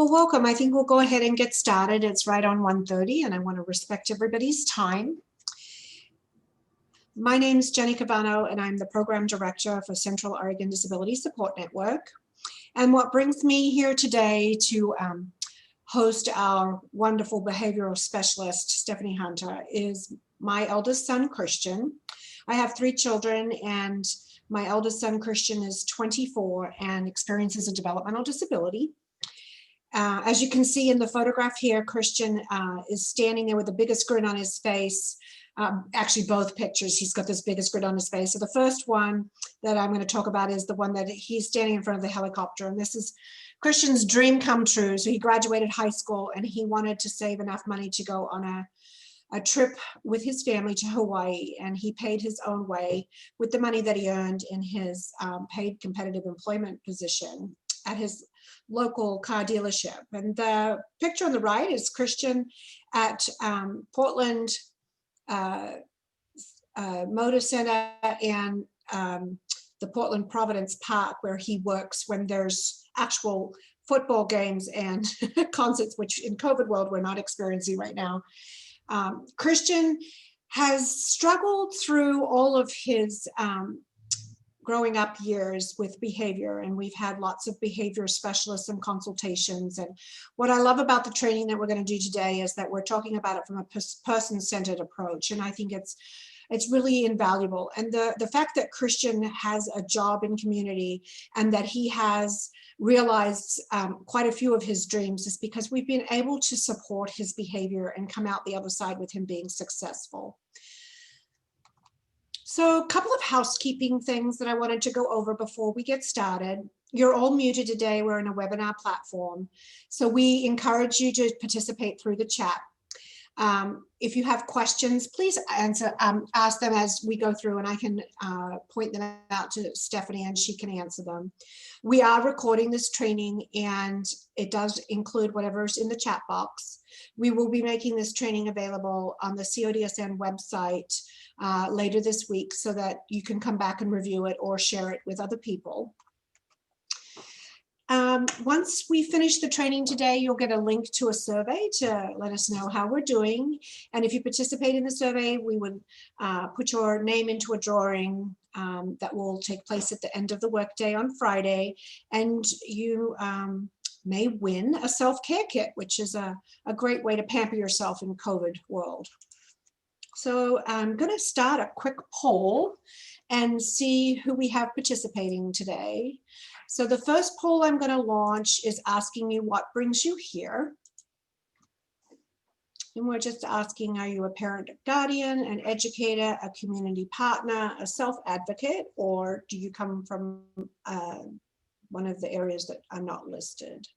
Well, welcome. I think we'll go ahead and get started. It's right on 1:30 and I want to respect everybody's time. My name is Jenny Cavano and I'm the Program Director for Central Oregon Disability Support Network. And what brings me here today to host our wonderful behavioral specialist, Stephanie Hunter, is my eldest son, Christian. I have 3 children and my eldest son, Christian, is 24 and experiences a developmental disability. As you can see in the photograph here, Christian is standing there with the biggest grin on his face. Actually, both pictures, he's got this biggest grin on his face. So the first one that I'm going to talk about is the one that he's standing in front of the helicopter. And this is Christian's dream come true. So he graduated high school and he wanted to save enough money to go on a trip with his family to Hawaii. And he paid his own way with the money that he earned in his paid competitive employment position at his local car dealership. And the picture on the right is Christian at Portland Motor Center and the Portland Providence Park, where he works when there's actual football games and concerts, which in COVID world we're not experiencing right now. Christian has struggled through all of his growing up years with behavior, and we've had lots of behavior specialists and consultations. And what I love about the training that we're going to do today is that we're talking about it from a person-centered approach, and I think it's really invaluable. And the fact that Christian has a job in community and that he has realized quite a few of his dreams is because we've been able to support his behavior and come out the other side with him being successful. So a couple of housekeeping things that I wanted to go over before we get started. You're all muted today. We're in a webinar platform. So we encourage you to participate through the chat. If you have questions, please ask them as we go through, and I can point them out to Stephanie and she can answer them. We are recording this training and it does include whatever's in the chat box. We will be making this training available on the CODSN website later this week so that you can come back and review it or share it with other people. Once we finish the training today, you'll get a link to a survey to let us know how we're doing. And if you participate in the survey, we would put your name into a drawing that will take place at the end of the workday on Friday. And you may win a self-care kit, which is a great way to pamper yourself in COVID world. So I'm going to start a quick poll and see who we have participating today. So the first poll I'm going to launch is asking you what brings you here. And we're just asking, are you a parent, guardian, an educator, a community partner, a self-advocate, or do you come from one of the areas that are not listed?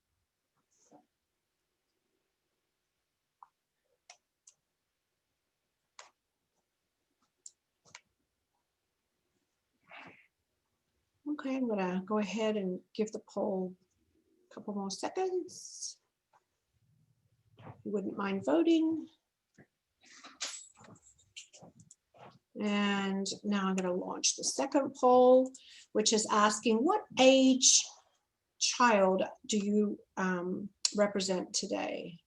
Okay, I'm gonna go ahead and give the poll a couple more seconds. If you wouldn't mind voting. And now I'm gonna launch the second poll, which is asking, what age child do you represent today?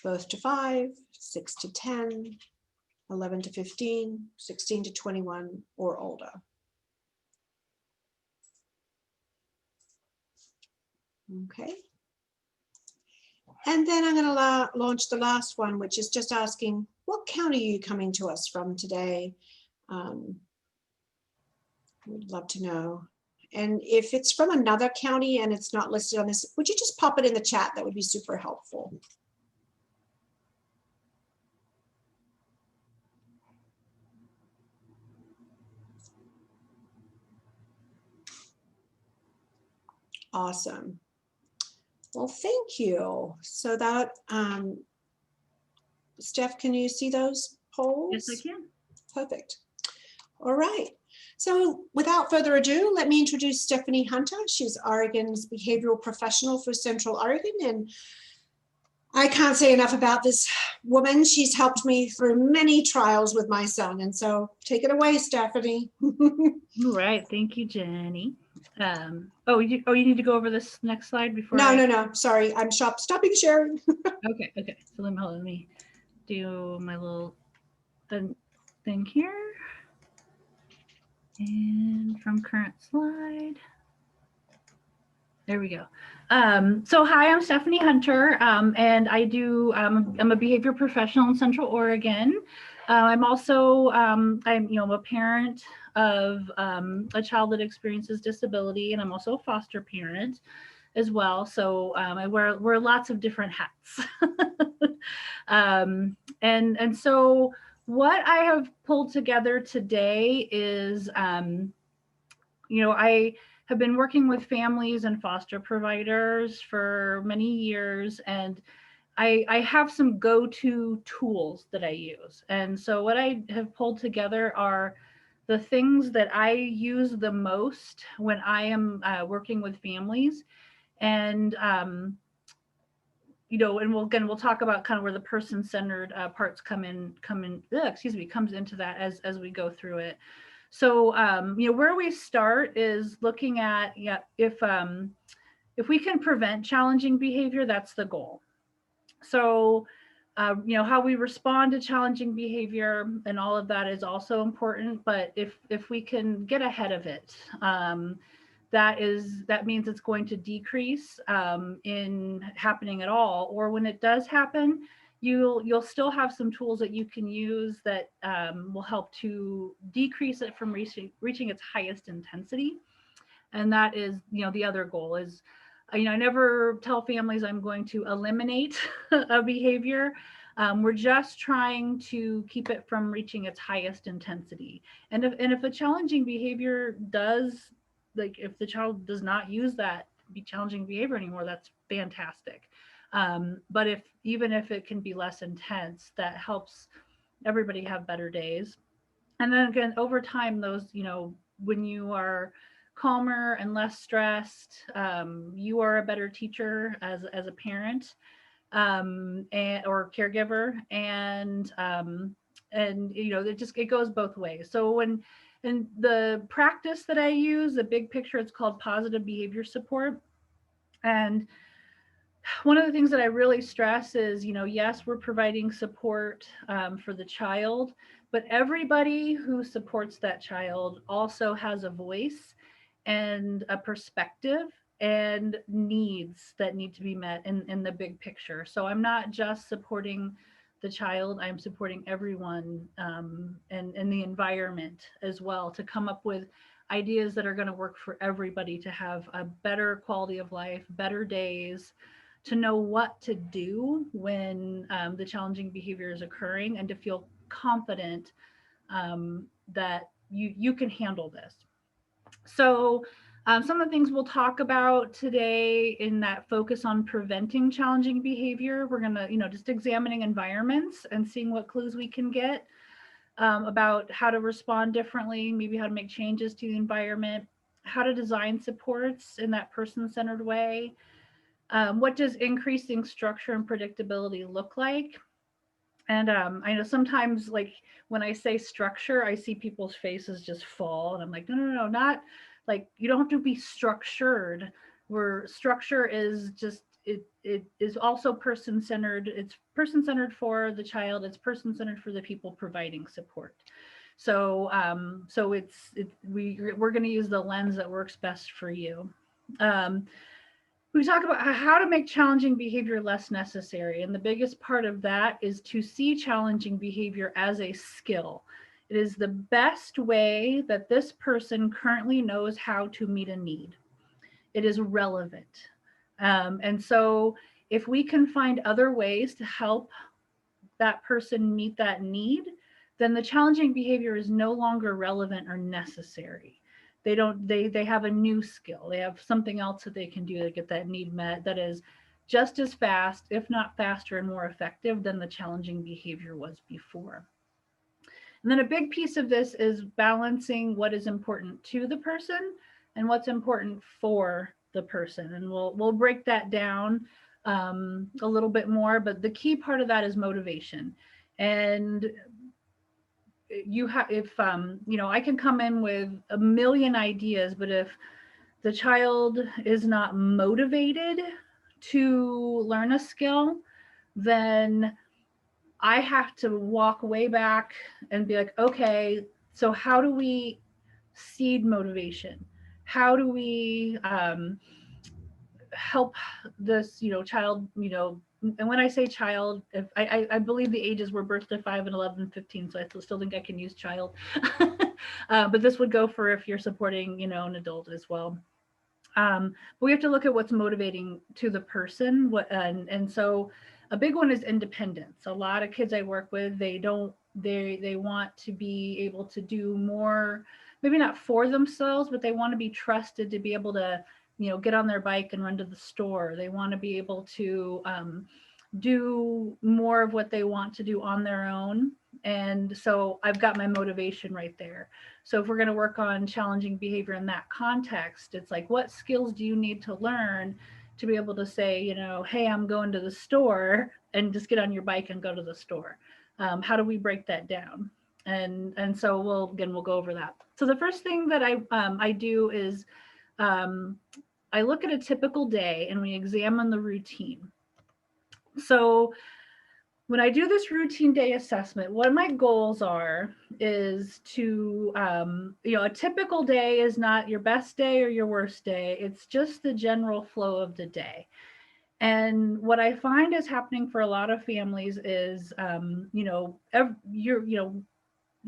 Birth to 5, 6 to 10, 11 to 15, 16 to 21, or older. Okay. And then I'm going to launch the last one, which is just asking, what county are you coming to us from today? We'd love to know. And if it's from another county and it's not listed on this, would you just pop it in the chat? That would be super helpful. Awesome. Well, thank you. So that, Steph, can you see those polls? Yes, I can. Perfect. All right. So without further ado, let me introduce Stephanie Hunter. She's Oregon's behavioral professional for Central Oregon. And I can't say enough about this woman. She's helped me through many trials with my son. And so take it away, Stephanie. All right. Thank you, Jenny. You need to go over this next slide before No. Sorry, I'm stopping sharing. Okay. So let me do my little thing here. And from current slide. There we go. So hi, I'm Stephanie Hunter, and I'm a behavior professional in Central Oregon. I'm also, I'm a parent of a child that experiences disability, and I'm also a foster parent as well. So I wear lots of different hats. And so what I have pulled together today is, I have been working with families and foster providers for many years, and I have some go-to tools that I use. And so what I have pulled together are the things that I use the most when I am working with families. And and we'll talk about kind of where the person-centered parts comes into that as we go through it. So where we start is looking at if we can prevent challenging behavior, that's the goal. So how we respond to challenging behavior and all of that is also important. But if we can get ahead of it, that means it's going to decrease in happening at all. Or when it does happen, you'll still have some tools that you can use that will help to decrease it from reaching its highest intensity. And that is, the other goal is, I never tell families I'm going to eliminate a behavior. We're just trying to keep it from reaching its highest intensity. And if a challenging behavior does, like if the child does not use that challenging behavior anymore, that's fantastic. But even if it can be less intense, that helps everybody have better days. And then again, over time, those, when you are calmer and less stressed, you are a better teacher as a parent, or caregiver. And it goes both ways. So in the practice that I use, the big picture, it's called positive behavior support. And one of the things that I really stress is, yes, we're providing support for the child, but everybody who supports that child also has a voice and a perspective and needs that need to be met in the big picture. So I'm not just supporting the child, I'm supporting everyone, and the environment as well, to come up with ideas that are going to work for everybody to have a better quality of life, better days, to know what to do when the challenging behavior is occurring, and to feel confident that you can handle this. So some of the things we'll talk about today in that focus on preventing challenging behavior, we're going to, just examining environments and seeing what clues we can get about how to respond differently, maybe how to make changes to the environment, how to design supports in that person-centered way. What does increasing structure and predictability look like? And I know sometimes, like when I say structure, I see people's faces just fall, and I'm like, no, not like, you don't have to be structured. Where structure is just it is also person-centered. It's person-centered for the child. It's person-centered for the people providing support. So we're going to use the lens that works best for you. We talk about how to make challenging behavior less necessary. And the biggest part of that is to see challenging behavior as a skill. It is the best way that this person currently knows how to meet a need. It is relevant. And so if we can find other ways to help that person meet that need, then the challenging behavior is no longer relevant or necessary. They have a new skill. They have something else that they can do to get that need met that is just as fast, if not faster and more effective than the challenging behavior was before. And then a big piece of this is balancing what is important to the person and what's important for the person. And we'll break that down a little bit more, but the key part of that is motivation. And if I can come in with a million ideas, but if the child is not motivated to learn a skill, then I have to walk way back and be like, okay, so how do we seed motivation? How do we help this, child, and when I say child, if I believe the ages were birth to 5 and 11 and 15, so I still think I can use child. But this would go for if you're supporting, an adult as well. But we have to look at what's motivating to the person. And so a big one is independence. A lot of kids I work with, they want to be able to do more, maybe not for themselves, but they want to be trusted to be able to, get on their bike and run to the store. They want to be able to do more of what they want to do on their own. And so I've got my motivation right there. So if we're going to work on challenging behavior in that context, it's like, what skills do you need to learn to be able to say, hey, I'm going to the store, and just get on your bike and go to the store? How do we break that down? And so we'll go over that. So the first thing that I do is I look at a typical day and we examine the routine. So when I do this routine day assessment, what my goals are is to, a typical day is not your best day or your worst day. It's just the general flow of the day. And what I find is happening for a lot of families is,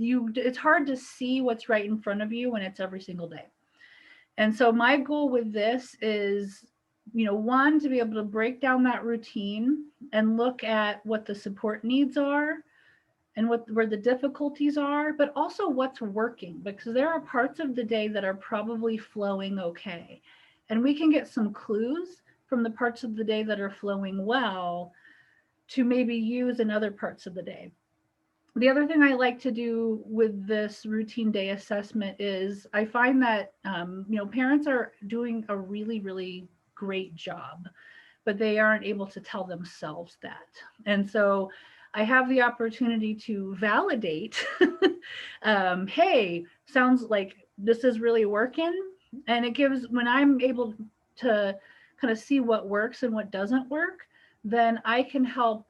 it's hard to see what's right in front of you when it's every single day. And so my goal with this is, one, to be able to break down that routine and look at what the support needs are and where the difficulties are, but also what's working, because there are parts of the day that are probably flowing okay. And we can get some clues from the parts of the day that are flowing well to maybe use in other parts of the day. The other thing I like to do with this routine day assessment is I find that parents are doing a really, really great job, but they aren't able to tell themselves that. And so I have the opportunity to validate, hey, sounds like this is really working. And it gives, when I'm able to kind of see what works and what doesn't work, then I can help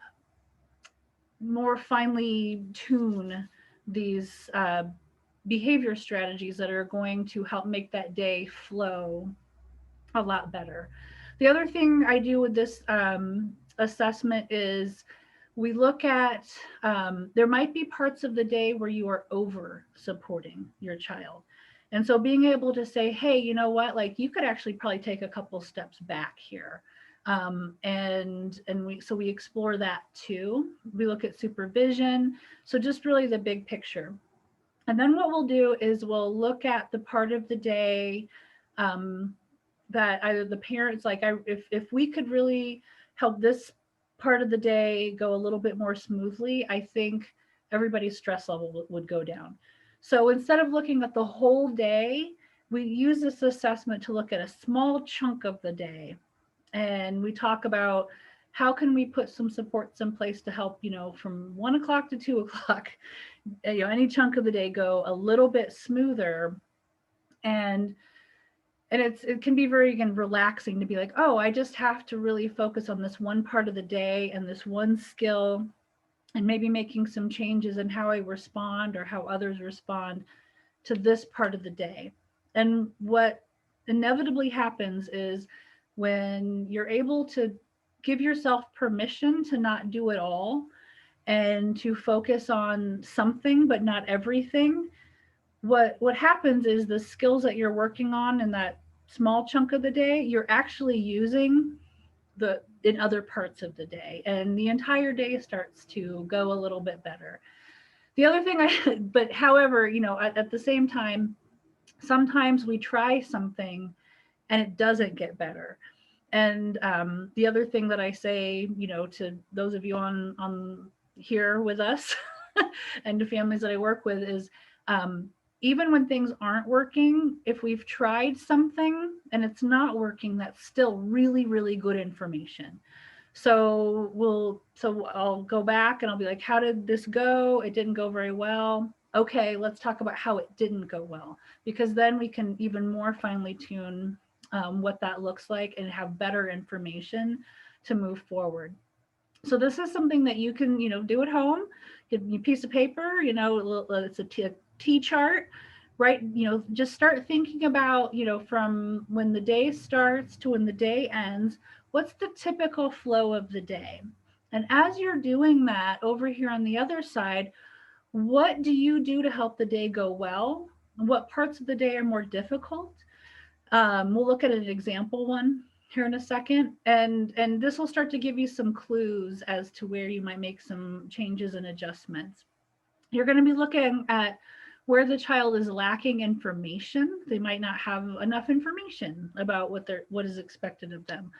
more finely tune these behavior strategies that are going to help make that day flow a lot better. The other thing I do with this assessment is we look at, there might be parts of the day where you are over supporting your child. And so being able to say, hey, you know what, like you could actually probably take a couple steps back here. And we explore that too. We look at supervision. So just really the big picture. And then what we'll do is we'll look at the part of the day that either the parents, like if we could really help this part of the day go a little bit more smoothly, I think everybody's stress level would go down. So instead of looking at the whole day, we use this assessment to look at a small chunk of the day. And we talk about how can we put some supports in place to help, from 1 o'clock to 2 o'clock, any chunk of the day go a little bit smoother. And it can be very, again, relaxing to be like, oh, I just have to really focus on this one part of the day and this one skill, and maybe making some changes in how I respond or how others respond to this part of the day. And what inevitably happens is when you're able to give yourself permission to not do it all and to focus on something but not everything, what happens is the skills that you're working on in that small chunk of the day, you're actually using in other parts of the day, and the entire day starts to go a little bit better. The other thing but however, at the same time, sometimes we try something and it doesn't get better. And the other thing that I say, to those of you on here with us and to families that I work with is, even when things aren't working, if we've tried something and it's not working, that's still really, really good information. So I'll go back and I'll be like, how did this go? It didn't go very well. Okay, let's talk about how it didn't go well, because then we can even more finely tune what that looks like and have better information to move forward. So this is something that you can, do at home. Get a piece of paper, it's a T chart, right? Just start thinking about, from when the day starts to when the day ends, what's the typical flow of the day? And as you're doing that over here on the other side, what do you do to help the day go well? What parts of the day are more difficult? We'll look at an example one here in a second, and this will start to give you some clues as to where you might make some changes and adjustments. You're going to be looking at where the child is lacking information. They might not have enough information about what is expected of them.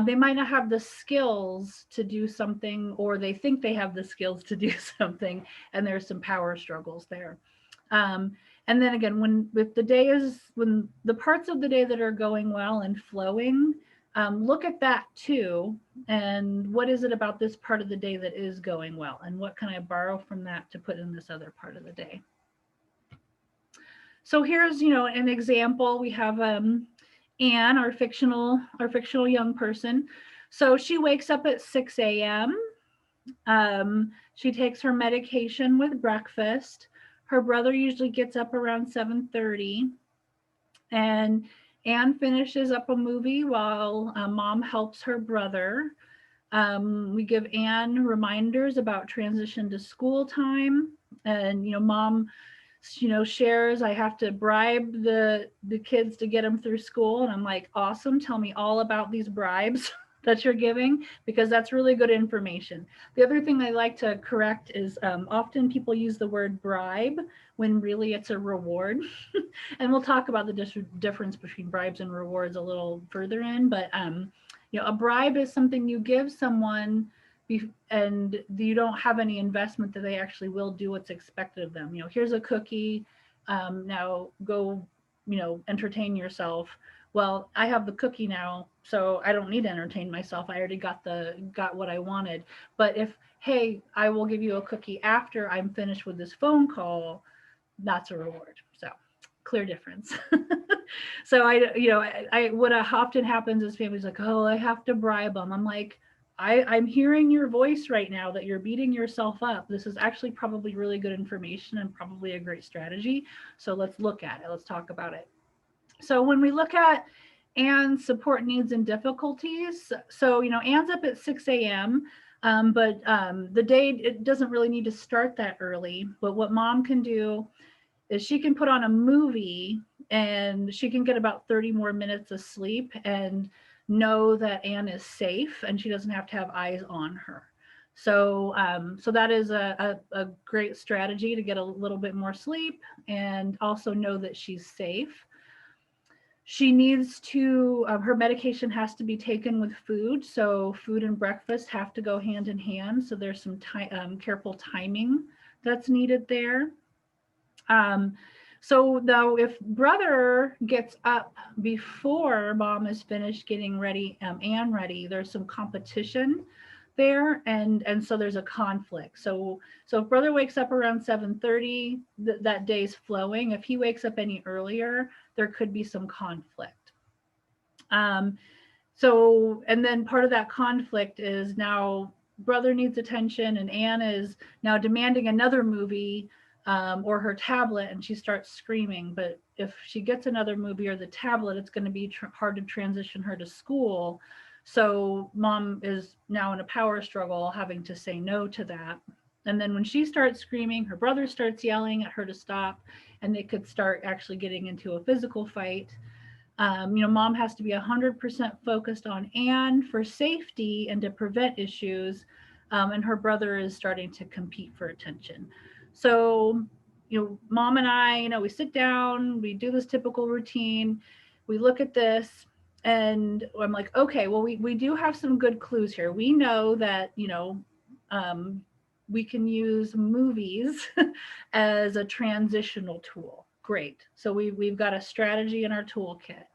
They might not have the skills to do something, or they think they have the skills to do something, and there's some power struggles there. And then again, when the parts of the day that are going well and flowing, look at that too. And what is it about this part of the day that is going well? And what can I borrow from that to put in this other part of the day? So here's, an example. We have Anne, our fictional young person. So she wakes up at 6 a.m. She takes her medication with breakfast. Her brother usually gets up around 7:30, and Anne finishes up a movie while mom helps her brother. We give Anne reminders about transition to school time, and mom shares, I have to bribe the kids to get them through school. And I'm like, awesome, tell me all about these bribes that you're giving, because that's really good information. The other thing I like to correct is often people use the word bribe when really it's a reward. And we'll talk about the difference between bribes and rewards a little further in, but a bribe is something you give someone and you don't have any investment that they actually will do what's expected of them. Here's a cookie, now go, entertain yourself. Well, I have the cookie now, so I don't need to entertain myself. I already got what I wanted. But if, hey, I will give you a cookie after I'm finished with this phone call, that's a reward. So clear difference. So what often happens is families like, oh, I have to bribe them. I'm like, I'm hearing your voice right now that you're beating yourself up. This is actually probably really good information and probably a great strategy. So let's look at it. Let's talk about it. So when we look at Anne's support needs and difficulties, so, Anne's up at 6 a.m., but the day, it doesn't really need to start that early. But what mom can do is she can put on a movie and she can get about 30 more minutes of sleep and know that Anne is safe and she doesn't have to have eyes on her. So that is a great strategy to get a little bit more sleep and also know that she's safe. She needs to, her medication has to be taken with food. So food and breakfast have to go hand in hand. So there's some careful timing that's needed there. So now if brother gets up before mom is finished getting ready, Anne ready, there's some competition there, and so there's a conflict. So if brother wakes up around 7:30, that day's flowing. If he wakes up any earlier, there could be some conflict. So, and then part of that conflict is now brother needs attention and Anne is now demanding another movie or her tablet, and she starts screaming. But if she gets another movie or the tablet, it's going to be hard to transition her to school. So mom is now in a power struggle, having to say no to that. And then when she starts screaming, her brother starts yelling at her to stop, and they could start actually getting into a physical fight. Mom has to be 100% focused on Anne for safety and to prevent issues. And her brother is starting to compete for attention. So, mom and I, we sit down, we do this typical routine, we look at this, and I'm like, okay, well, we do have some good clues here. We know that, we can use movies as a transitional tool. Great. So we've got a strategy in our toolkit.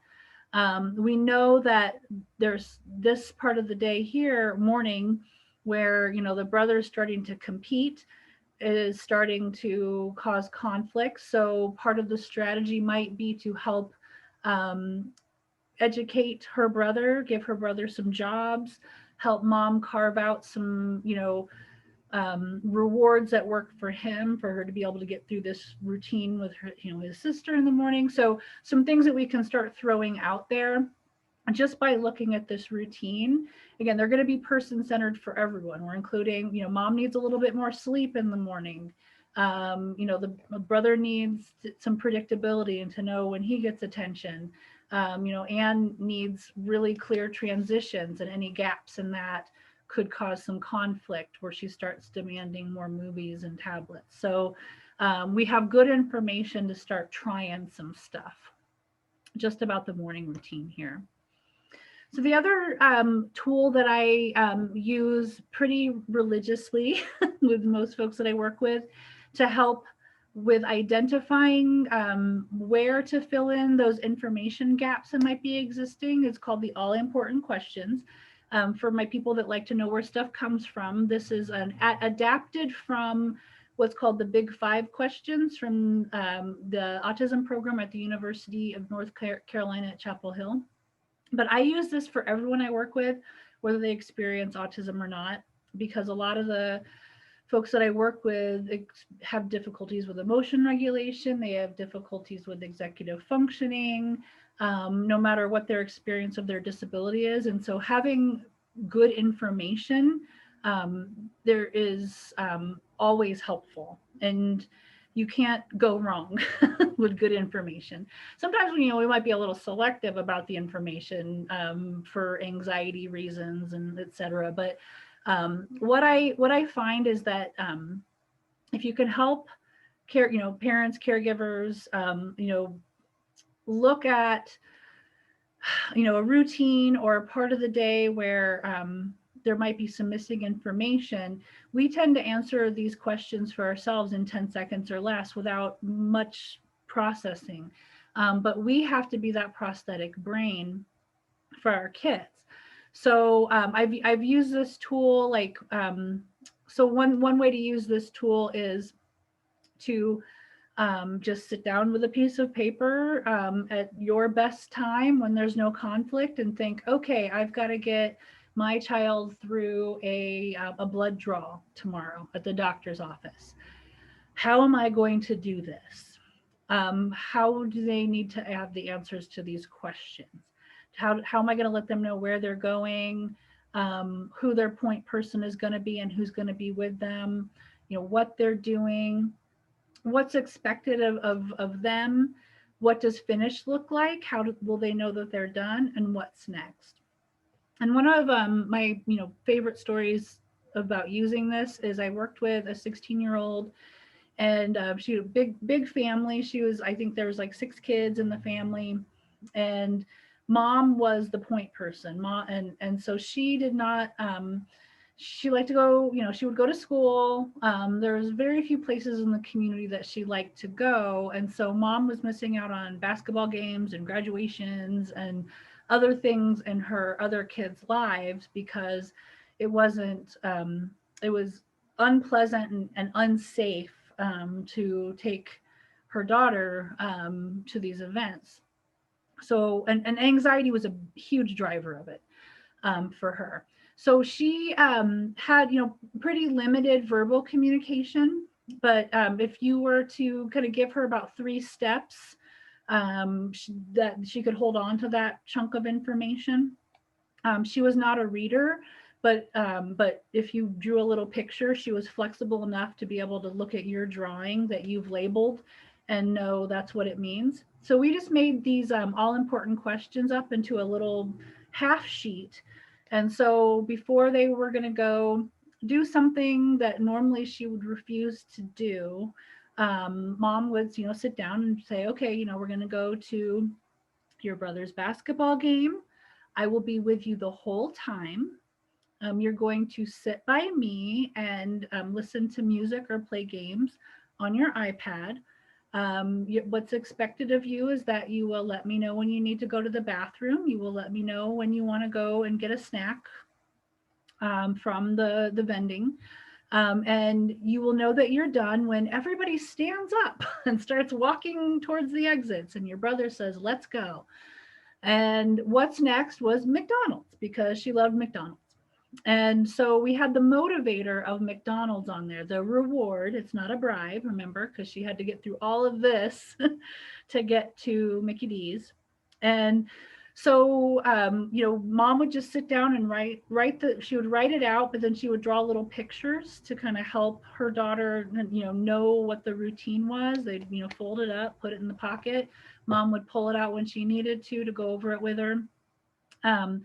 We know that there's this part of the day here, morning, where, the brother's starting to compete, is starting to cause conflict. So part of the strategy might be to help educate her brother, give her brother some jobs, help mom carve out some, rewards that work for him, for her to be able to get through this routine with her, his sister in the morning. So some things that we can start throwing out there just by looking at this routine. Again, they're going to be person centered for everyone. We're including, mom needs a little bit more sleep in the morning. The brother needs some predictability and to know when he gets attention. Anne needs really clear transitions, and any gaps in that could cause some conflict where she starts demanding more movies and tablets. So we have good information to start trying some stuff just about the morning routine here. So the other tool that I use pretty religiously with most folks that I work with to help with identifying where to fill in those information gaps that might be existing is called the all important questions. For my people that like to know where stuff comes from, this is adapted from what's called the Big Five questions from the autism program at the University of North Carolina at Chapel Hill. But I use this for everyone I work with, whether they experience autism or not, because a lot of the folks that I work with have difficulties with emotion regulation. They have difficulties with executive functioning, no matter what their experience of their disability is. And so having good information there is always helpful. And you can't go wrong with good information. Sometimes we might be a little selective about the information for anxiety reasons and et cetera. But what I find is that if you can help parents, caregivers, look at a routine or a part of the day where there might be some missing information, we tend to answer these questions for ourselves in 10 seconds or less without much processing. But we have to be that prosthetic brain for our kids. So I've used this tool so one way to use this tool is to just sit down with a piece of paper at your best time when there's no conflict and think, okay, I've got to get my child through a blood draw tomorrow at the doctor's office. How am I going to do this? How do they need to have the answers to these questions? How am I going to let them know where they're going, who their point person is going to be and who's going to be with them, what they're doing, what's expected of them, what does finished look like, will they know that they're done, and what's next. And one of my favorite stories about using this is I worked with a 16-year-old, and she had a big family. I think there was like 6 kids in the family, and mom was the point person. And so she did not. She liked to go, she would go to school. There was very few places in the community that she liked to go. And so mom was missing out on basketball games and graduations and other things in her other kids' lives because it was unpleasant and unsafe to take her daughter to these events. So, and anxiety was a huge driver of it for her. So she had, pretty limited verbal communication, but if you were to kind of give her about 3 steps that she could hold on to that chunk of information. She was not a reader, but if you drew a little picture, she was flexible enough to be able to look at your drawing that you've labeled and know that's what it means. So we just made these all important questions up into a little half sheet. And so before they were going to go do something that normally she would refuse to do, mom would, sit down and say, okay, we're going to go to your brother's basketball game. I will be with you the whole time. You're going to sit by me and listen to music or play games on your iPad. What's expected of you is that you will let me know when you need to go to the bathroom. You will let me know when you want to go and get a snack from the vending. And you will know that you're done when everybody stands up and starts walking towards the exits and your brother says, let's go. And what's next was McDonald's, because she loved McDonald's. And so we had the motivator of McDonald's on there, the reward. It's not a bribe, remember, because she had to get through all of this to get to Mickey D's. And so, mom would just sit down and she would write it out, but then she would draw little pictures to kind of help her daughter, know what the routine was. They'd, fold it up, put it in the pocket. Mom would pull it out when she needed to go over it with her. Um,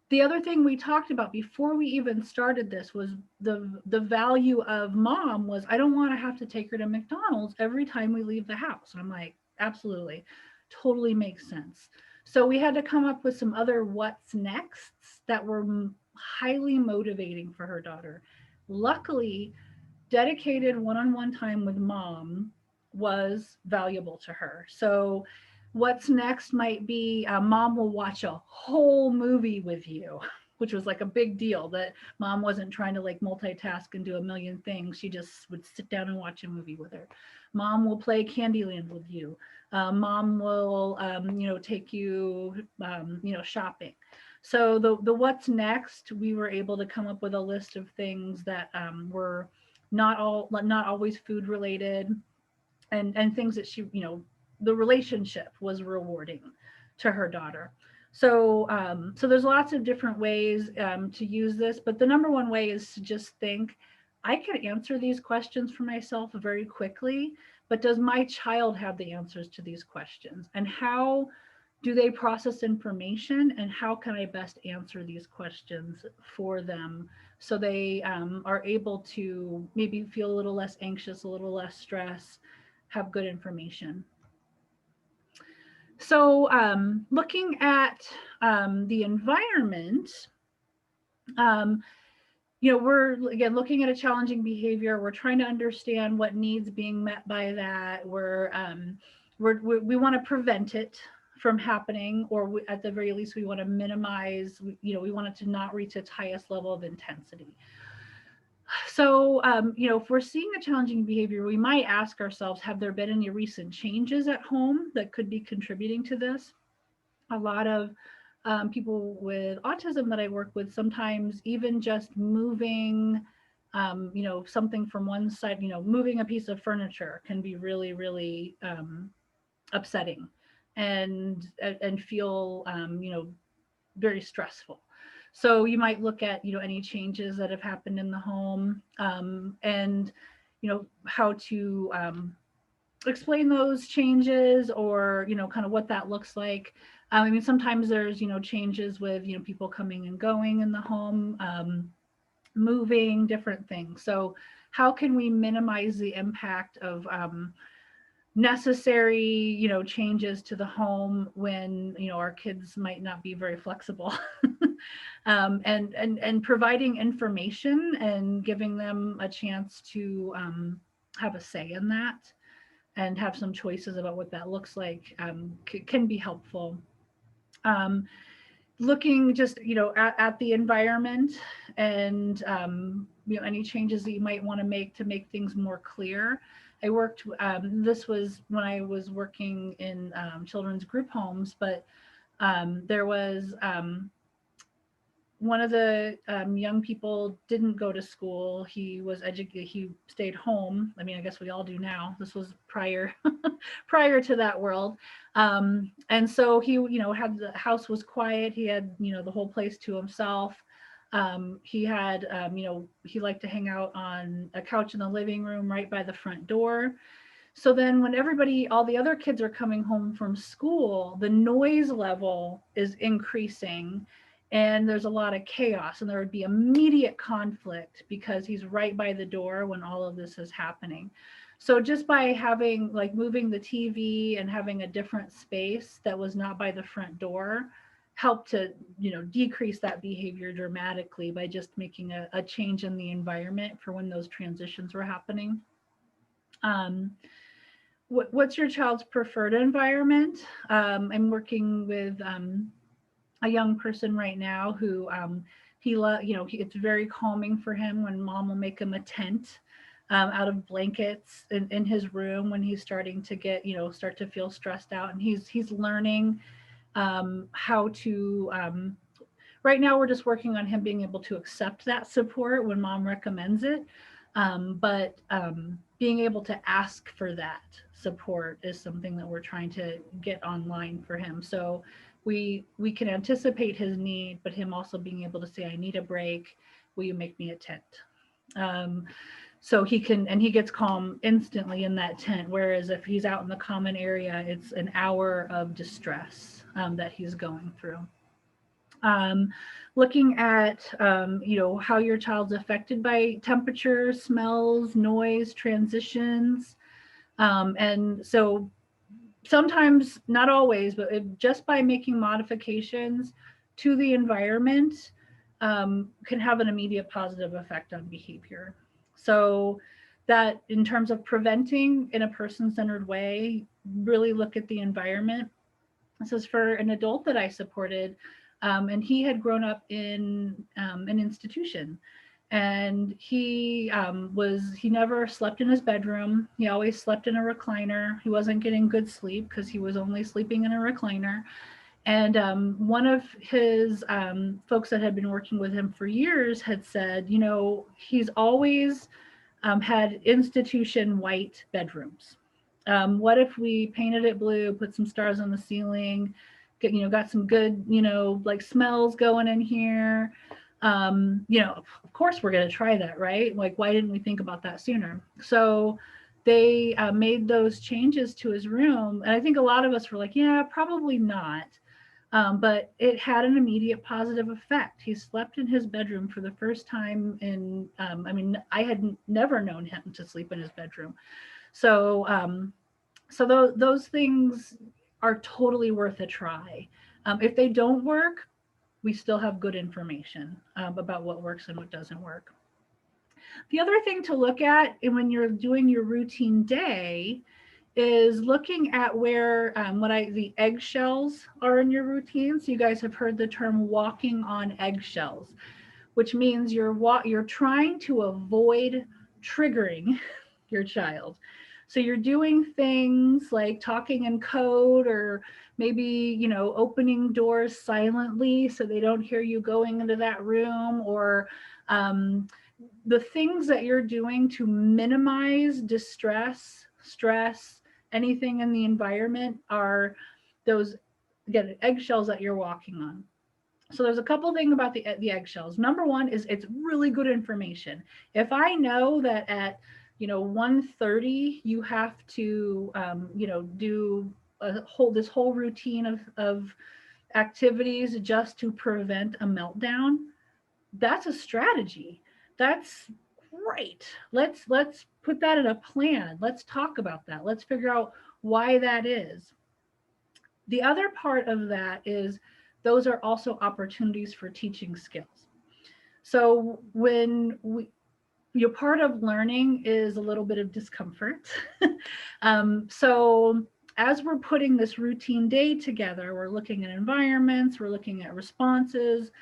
the other thing we talked about before we even started this was the value of mom was, I don't want to have to take her to McDonald's every time we leave the house. And I'm like, absolutely, totally makes sense. So we had to come up with some other what's nexts that were highly motivating for her daughter. Luckily, dedicated one-on-one time with mom was valuable to her. So what's next might be mom will watch a whole movie with you, which was like a big deal, that mom wasn't trying to like multitask and do a million things. She just would sit down and watch a movie with her. Mom will play Candyland with you. Mom will, take you, shopping. So the what's next, we were able to come up with a list of things that were not always food related, and things that she, the relationship was rewarding to her daughter. So so there's lots of different ways to use this, but the number one way is to just think, I can answer these questions for myself very quickly, but does my child have the answers to these questions, and how do they process information, and how can I best answer these questions for them, so they are able to maybe feel a little less anxious, a little less stress, have good information. So looking at the environment, um, we're again looking at a challenging behavior. We're trying to understand what needs being met by that. We want to prevent it from happening, or at the very least, we want to minimize. We want it to not reach its highest level of intensity. So, if we're seeing a challenging behavior, we might ask ourselves, have there been any recent changes at home that could be contributing to this? A lot of people with autism that I work with, sometimes even just moving, something from one side, moving a piece of furniture can be really, really upsetting, and feel, very stressful. So you might look at, any changes that have happened in the home, and, how to explain those changes, or, kind of what that looks like. I mean, sometimes there's, changes with, people coming and going in the home, moving, different things. So how can we minimize the impact of necessary, changes to the home when, our kids might not be very flexible. And providing information and giving them a chance to have a say in that, and have some choices about what that looks like, can be helpful. Um, Looking just, at the environment, and any changes that you might want to make things more clear. I worked, this was when I was working in children's group homes, but there was one of the young people didn't go to school. He was educated. He stayed home. I mean, I guess we all do now. This was prior prior to that world. And so he, had, the house was quiet. He had, the whole place to himself. He had, he liked to hang out on a couch in the living room right by the front door. So then when all the other kids are coming home from school, the noise level is increasing, and there's a lot of chaos, and there would be immediate conflict because he's right by the door when all of this is happening. So just by having, like, moving the TV and having a different space that was not by the front door helped to, decrease that behavior dramatically, by just making a change in the environment for when those transitions were happening. What's your child's preferred environment? I'm working with a young person right now who, it's very calming for him when mom will make him a tent out of blankets in his room when he's starting to get, start to feel stressed out, and he's learning how to, right now we're just working on him being able to accept that support when mom recommends it. But being able to ask for that support is something that we're trying to get online for him. So we can anticipate his need, but him also being able to say, I need a break. Will you make me a tent? Um, so he can, and he gets calm instantly in that tent. Whereas if he's out in the common area, it's an hour of distress that he's going through. Um, Looking at how your child's affected by temperature, smells, noise, transitions, and so sometimes, not always, but just by making modifications to the environment can have an immediate positive effect on behavior. So that in terms of preventing in a person-centered way, really look at the environment. This is for an adult that I supported, and he had grown up in an institution, and he never slept in his bedroom. He always slept in a recliner. He wasn't getting good sleep because he was only sleeping in a recliner. And one of his folks that had been working with him for years had said, he's always had institution white bedrooms. What if we painted it blue, put some stars on the ceiling, got some good, like smells going in here. Of course we're going to try that, right? Like, why didn't we think about that sooner? So they made those changes to his room. And I think a lot of us were like, yeah, probably not. But it had an immediate positive effect. He slept in his bedroom for the first time I had never known him to sleep in his bedroom. So, those things are totally worth a try. If they don't work, we still have good information about what works and what doesn't work. The other thing to look at when you're doing your routine day is looking at where the eggshells are in your routine. So you guys have heard the term walking on eggshells, which means you're trying to avoid triggering your child. So you're doing things like talking in code, or maybe, opening doors silently so they don't hear you going into that room, or the things that you're doing to minimize distress, stress, anything in the environment are those, again, eggshells that you're walking on. So there's a couple things about the eggshells. Number one is it's really good information. If I know that at 1:30 you have to do this whole routine of activities just to prevent a meltdown, that's a strategy. That's great. Let's put that in a plan. Let's talk about that. Let's figure out why that is. The other part of that is those are also opportunities for teaching skills. So when you're part of learning is a little bit of discomfort. So as we're putting this routine day together, we're looking at environments, we're looking at responses.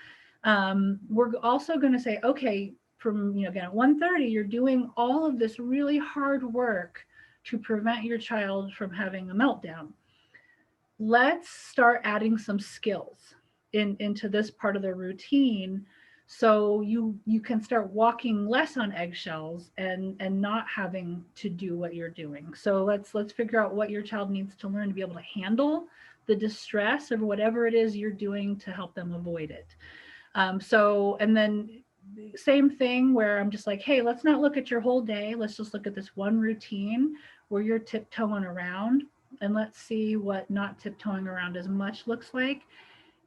We're also going to say, okay, from again at 1:30, you're doing all of this really hard work to prevent your child from having a meltdown. Let's start adding some skills into this part of the routine, so you can start walking less on eggshells and not having to do what you're doing. So let's figure out what your child needs to learn to be able to handle the distress of whatever it is you're doing to help them avoid it. And then same thing where I'm just like, hey, let's not look at your whole day. Let's just look at this one routine where you're tiptoeing around, and let's see what not tiptoeing around as much looks like.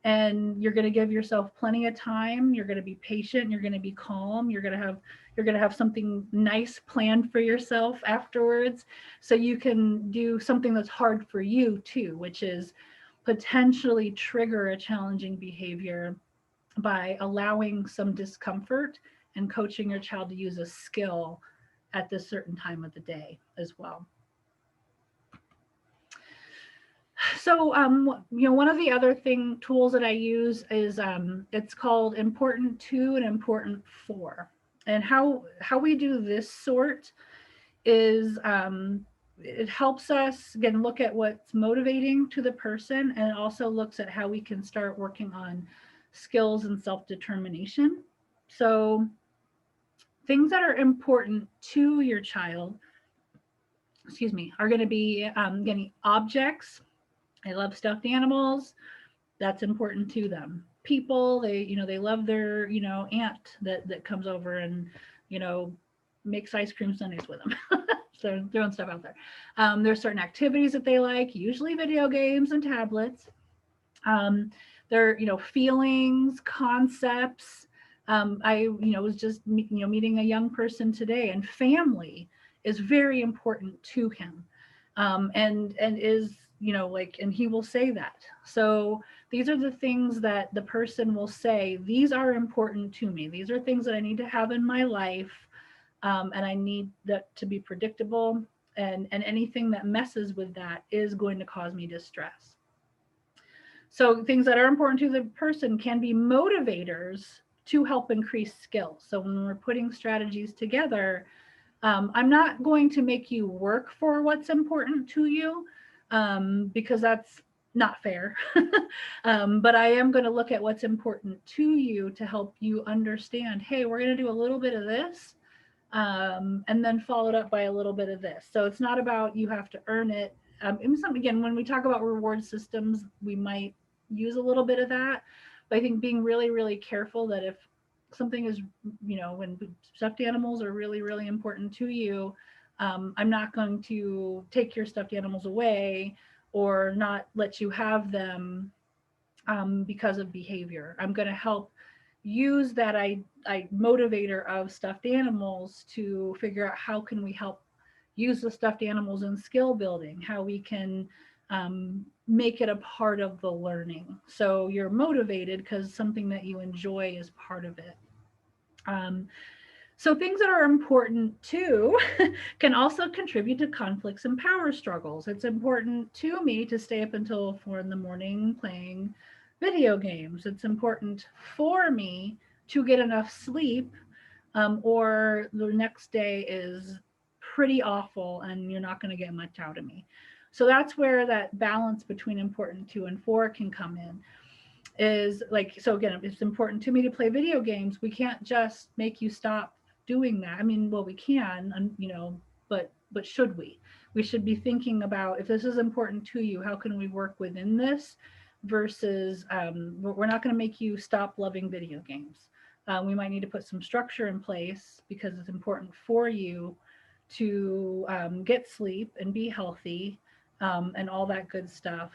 And you're going to give yourself plenty of time. You're going to be patient. You're going to be calm. You're going to have something nice planned for yourself afterwards, so you can do something that's hard for you too, which is potentially trigger a challenging behavior by allowing some discomfort and coaching your child to use a skill at this certain time of the day as well. So, one of the other tools that I use is it's called Important 2 and Important 4. And how we do this sort is it helps us, again, look at what's motivating to the person, and it also looks at how we can start working on skills and self-determination. So things that are important to your child, excuse me, are going to be getting objects. They love stuffed animals. That's important to them. People, they love their, aunt that comes over and, you know, makes ice cream sundaes with them. So throwing stuff out there. There's certain activities that they like, usually video games and tablets. Their, feelings, concepts. I, was just, meeting a young person today, and family is very important to him. And is, like, and he will say that. So these are the things that the person will say, these are important to me. These are things that I need to have in my life. And I need that to be predictable. And anything that messes with that is going to cause me distress. So things that are important to the person can be motivators to help increase skills. So when we're putting strategies together, I'm not going to make you work for what's important to you, because that's not fair. But I am going to look at what's important to you to help you understand, hey, we're going to do a little bit of this, and then followed up by a little bit of this. So it's not about you have to earn it. And again, when we talk about reward systems, we might use a little bit of that. But I think being really, really careful that if something is, when stuffed animals are really, really important to you, I'm not going to take your stuffed animals away or not let you have them because of behavior. I'm going to help use that I motivator of stuffed animals to figure out how can we help use the stuffed animals in skill building, how we can make it a part of the learning. So you're motivated because something that you enjoy is part of it. So things that are important too can also contribute to conflicts and power struggles. It's important to me to stay up until 4 in the morning playing video games. It's important for me to get enough sleep, or the next day is pretty awful and you're not going to get much out of me. So that's where that balance between important 2 and 4 can come in. Is like, so again, it's important to me to play video games. We can't just make you stop doing that. I mean, well, we can, but should we? We should be thinking about, if this is important to you, how can we work within this versus we're not going to make you stop loving video games. We might need to put some structure in place because it's important for you to get sleep and be healthy, and all that good stuff.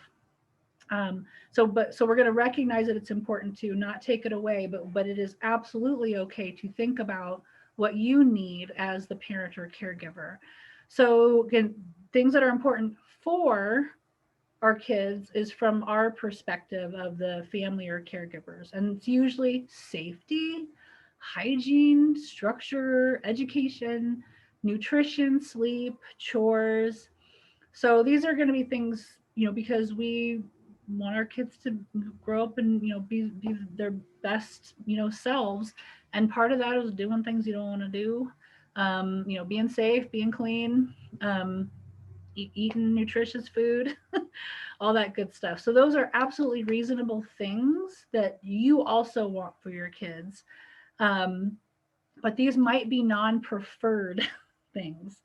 So we're going to recognize that it's important to not take it away, but it is absolutely okay to think about what you need as the parent or caregiver. So again, things that are important for our kids is from our perspective of the family or caregivers. And it's usually safety, hygiene, structure, education, nutrition, sleep, chores. So these are going to be things, because we want our kids to grow up and, be their best, selves. And part of that is doing things you don't want to do, being safe, being clean, eating nutritious food, all that good stuff. So those are absolutely reasonable things that you also want for your kids. But these might be non-preferred things.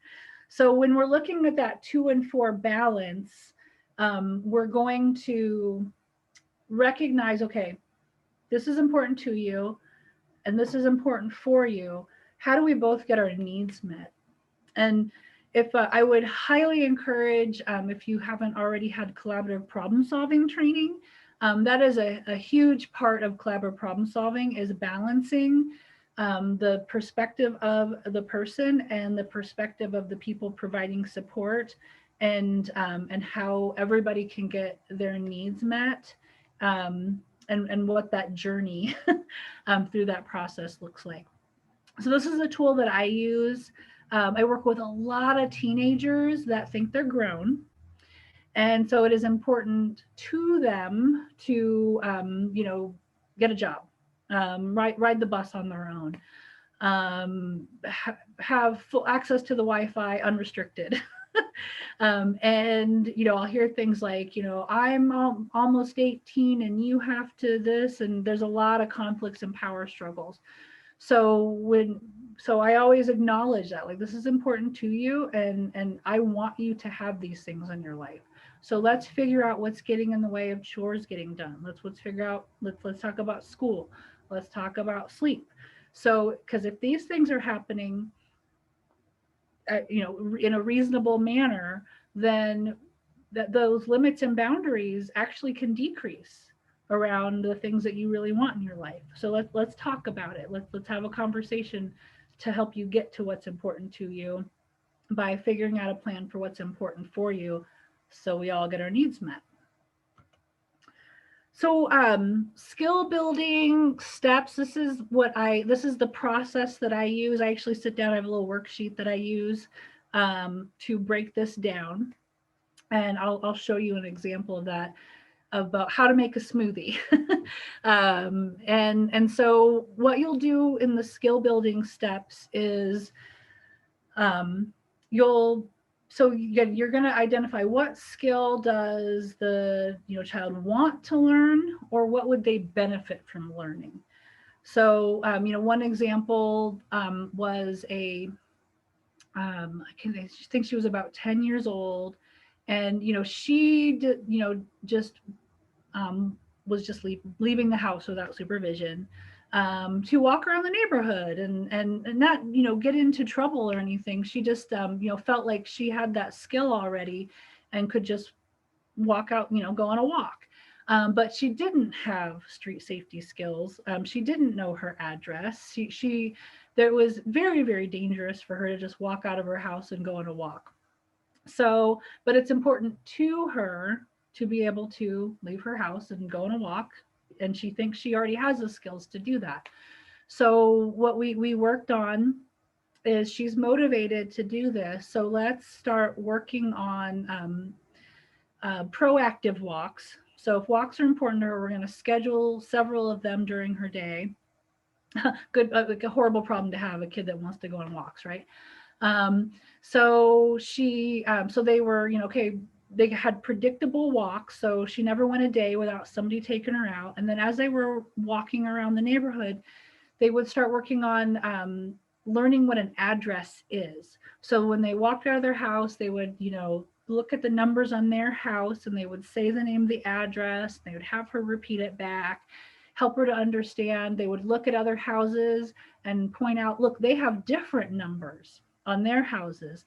So when we're looking at that 2 and 4 balance, we're going to recognize, okay, this is important to you and this is important for you. How do we both get our needs met? And if I would highly encourage, if you haven't already had collaborative problem solving training, that is a huge part of collaborative problem solving, is balancing the perspective of the person and the perspective of the people providing support, and how everybody can get their needs met, and what that journey through that process looks like. So this is a tool that I use. I work with a lot of teenagers that think they're grown. And so it is important to them to, get a job, ride the bus on their own, have full access to the Wi-Fi unrestricted. And, I'll hear things like, I'm almost 18 and you have to this, and there's a lot of conflicts and power struggles. So I always acknowledge that, like, this is important to you, and I want you to have these things in your life. So let's figure out what's getting in the way of chores getting done. Let's figure out, let's talk about school. Let's talk about sleep. So, because if these things are happening, in a reasonable manner, then those limits and boundaries actually can decrease around the things that you really want in your life. So let's talk about it. Let's have a conversation to help you get to what's important to you by figuring out a plan for what's important for you, so we all get our needs met. So skill building steps, this is the process that I use. I actually sit down, I have a little worksheet that I use to break this down. And I'll show you an example of that, about how to make a smoothie. And so what you'll do in the skill building steps is you'll so you're going to identify what skill does the child want to learn, or what would they benefit from learning. So one example was I think she was about 10 years old, and she did, just was just leaving the house without supervision, to walk around the neighborhood and not get into trouble or anything. She just felt like she had that skill already and could just walk out, go on a walk. But she didn't have street safety skills. She didn't know her address. She That was very, very dangerous for her to just walk out of her house and go on a walk. So, but it's important to her to be able to leave her house and go on a walk. And she thinks she already has the skills to do that. So what we worked on is, she's motivated to do this. So let's start working on proactive walks. So if walks are important to her, we're going to schedule several of them during her day. Good, like a horrible problem to have, a kid that wants to go on walks, right? So they were, okay, they had predictable walks. So she never went a day without somebody taking her out. And then as they were walking around the neighborhood, they would start working on learning what an address is. So when they walked out of their house, they would, look at the numbers on their house, and they would say the name of the address. They would have her repeat it back, help her to understand. They would look at other houses and point out, look, they have different numbers on their houses.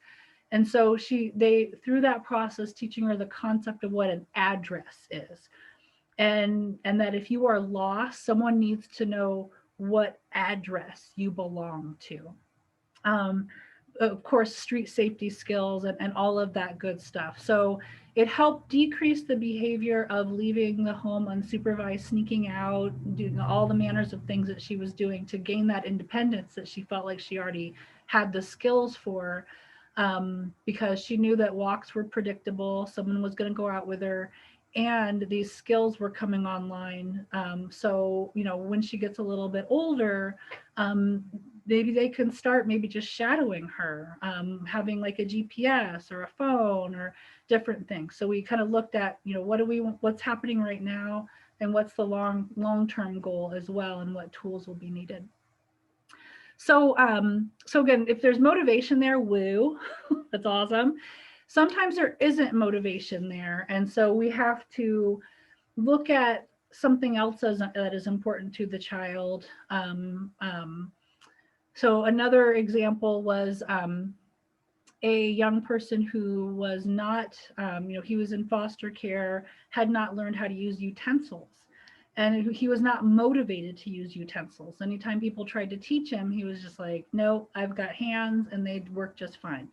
And so through that process, teaching her the concept of what an address is. And that if you are lost, someone needs to know what address you belong to. Of course, street safety skills and all of that good stuff. So it helped decrease the behavior of leaving the home unsupervised, sneaking out, doing all the manners of things that she was doing to gain that independence that she felt like she already had the skills for, because she knew that walks were predictable. Someone was going to go out with her, and these skills were coming online. So, when she gets a little bit older, maybe they can start just shadowing her, having like a GPS or a phone or different things. So we kind of looked at, what's happening right now, and what's the long-term goal as well, and what tools will be needed. So again, if there's motivation there, woo, that's awesome. Sometimes there isn't motivation there. And so we have to look at something else that is important to the child. So another example was a young person who was not, he was in foster care, had not learned how to use utensils. And he was not motivated to use utensils. Anytime people tried to teach him, he was just like, no, I've got hands, and they'd work just fine.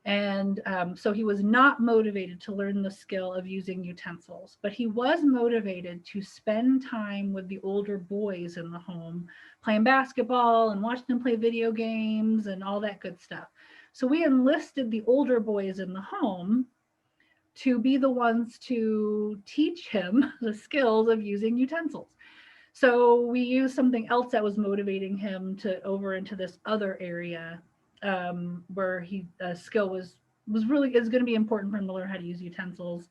And so he was not motivated to learn the skill of using utensils, but he was motivated to spend time with the older boys in the home, playing basketball and watching them play video games and all that good stuff. So we enlisted the older boys in the home to be the ones to teach him the skills of using utensils. So we used something else that was motivating him to over into this other area, where skill was is going to be important for him to learn how to use utensils,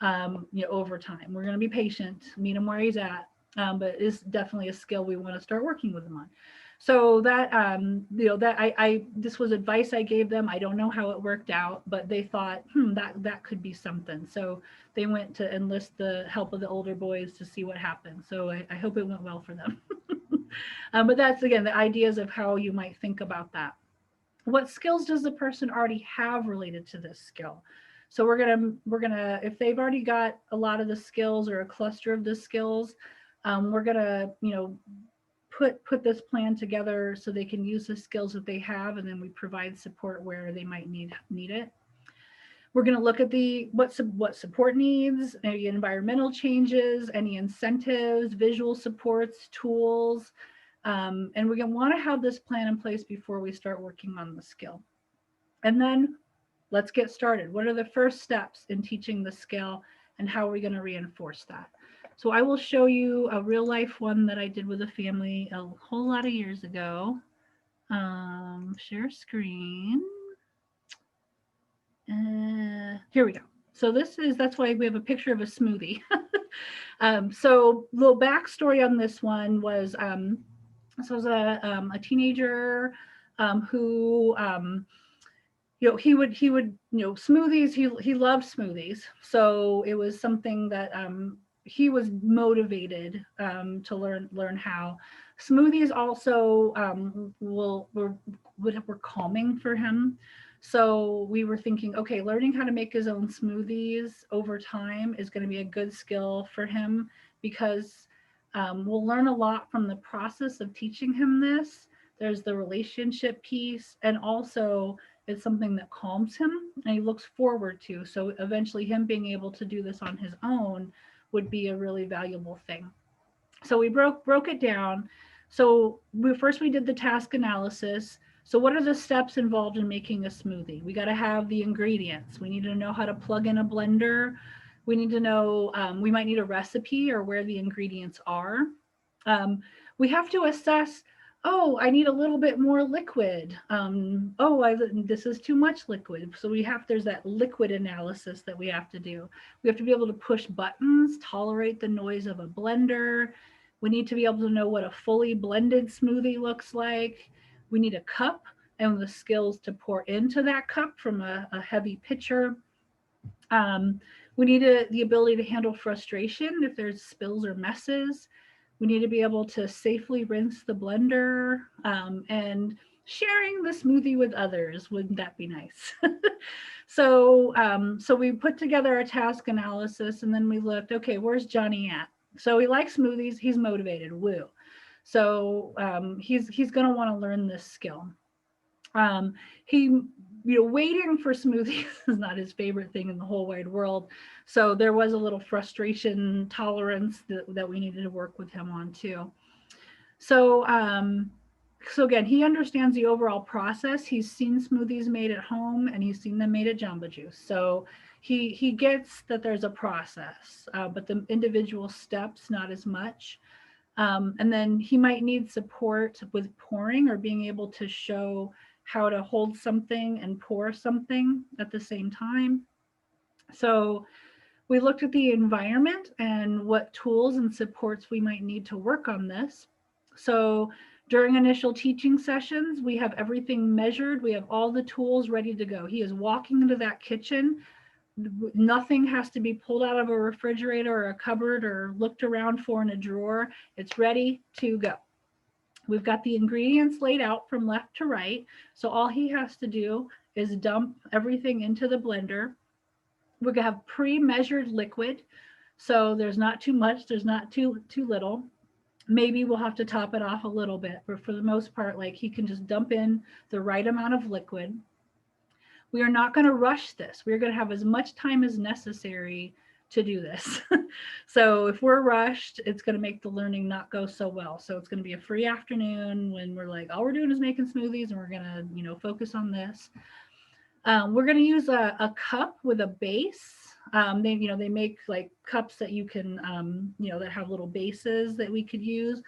over time. We're going to be patient, meet him where he's at, but it's definitely a skill we want to start working with him on. So that, that this was advice I gave them. I don't know how it worked out, but they thought, that could be something. So they went to enlist the help of the older boys to see what happened. So I hope it went well for them. But that's, again, the ideas of how you might think about that. What skills does the person already have related to this skill? So we're gonna if they've already got a lot of the skills or a cluster of the skills, we're gonna put this plan together so they can use the skills that they have, and then we provide support where they might need it. We're going to look at what support needs, maybe environmental changes, any incentives, visual supports, tools, and we're going to want to have this plan in place before we start working on the skill. And then let's get started. What are the first steps in teaching the skill, and how are we going to reinforce that? So I will show you a real life one that I did with a family a whole lot of years ago. Share screen. Here we go. So that's why we have a picture of a smoothie. So little backstory on this one was, this was a teenager who, he would, smoothies, he loved smoothies. So it was something that he was motivated to learn how. Smoothies also were calming for him. So we were thinking, okay, learning how to make his own smoothies over time is going to be a good skill for him, because we'll learn a lot from the process of teaching him this. There's the relationship piece, and also it's something that calms him and he looks forward to. So eventually him being able to do this on his own would be a really valuable thing. So we broke it down. So we did the task analysis. So what are the steps involved in making a smoothie? We got to have the ingredients. We need to know how to plug in a blender. We need to know, we might need a recipe or where the ingredients are. We have to assess, oh, I need a little bit more liquid. This is too much liquid. So there's that liquid analysis that we have to do. We have to be able to push buttons, tolerate the noise of a blender. We need to be able to know what a fully blended smoothie looks like. We need a cup and the skills to pour into that cup from a heavy pitcher. We need the ability to handle frustration if there's spills or messes. We need to be able to safely rinse the blender, and sharing the smoothie with others. Wouldn't that be nice? So we put together a task analysis, and then we looked, okay, where's Johnny at? So he likes smoothies. He's motivated. Woo. So he's going to want to learn this skill. Waiting for smoothies is not his favorite thing in the whole wide world. So there was a little frustration tolerance that we needed to work with him on too. So again, he understands the overall process. He's seen smoothies made at home and he's seen them made at Jamba Juice. So he gets that there's a process, but the individual steps, not as much. And then he might need support with pouring or being able to show how to hold something and pour something at the same time. So we looked at the environment and what tools and supports we might need to work on this. So during initial teaching sessions, we have everything measured. We have all the tools ready to go. He is walking into that kitchen. Nothing has to be pulled out of a refrigerator or a cupboard or looked around for in a drawer. It's ready to go. We've got the ingredients laid out from left to right. So all he has to do is dump everything into the blender. We're going to have pre-measured liquid. So there's not too much, there's not too little. Maybe we'll have to top it off a little bit, but for the most part, like, he can just dump in the right amount of liquid. We are not going to rush this. We're going to have as much time as necessary to do this. So if we're rushed, it's going to make the learning not go so well. So it's going to be a free afternoon when we're like, all we're doing is making smoothies and we're going to, focus on this. We're going to use a cup with a base. They make like cups that you can, that have little bases that we could use.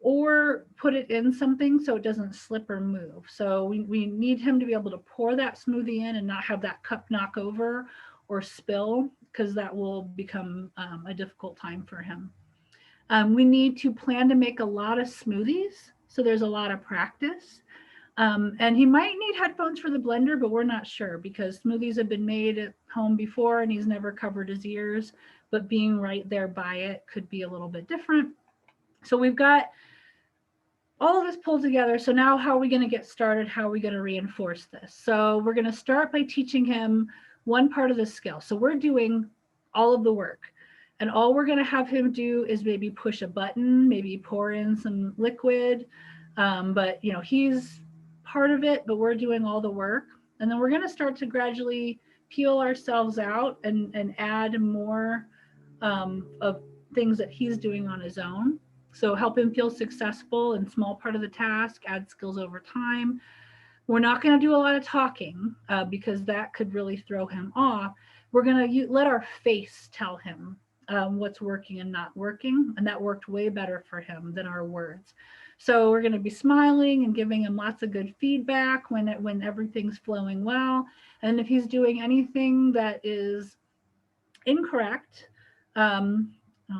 or put it in something so it doesn't slip or move. So we need him to be able to pour that smoothie in and not have that cup knock over or spill, because that will become a difficult time for him. We need to plan to make a lot of smoothies, so there's a lot of practice. And he might need headphones for the blender, but we're not sure because smoothies have been made at home before and he's never covered his ears, but being right there by it could be a little bit different. So we've got all of this pulled together. So now how are we going to get started? How are we going to reinforce this? So we're going to start by teaching him one part of the skill. So we're doing all of the work. And all we're going to have him do is maybe push a button, maybe pour in some liquid. But he's part of it, but we're doing all the work. And then we're going to start to gradually peel ourselves out and add more of things that he's doing on his own. So help him feel successful in small part of the task, add skills over time. We're not going to do a lot of talking because that could really throw him off. We're going to let our face tell him what's working and not working. And that worked way better for him than our words. So we're going to be smiling and giving him lots of good feedback when everything's flowing well. And if he's doing anything that is incorrect, I don't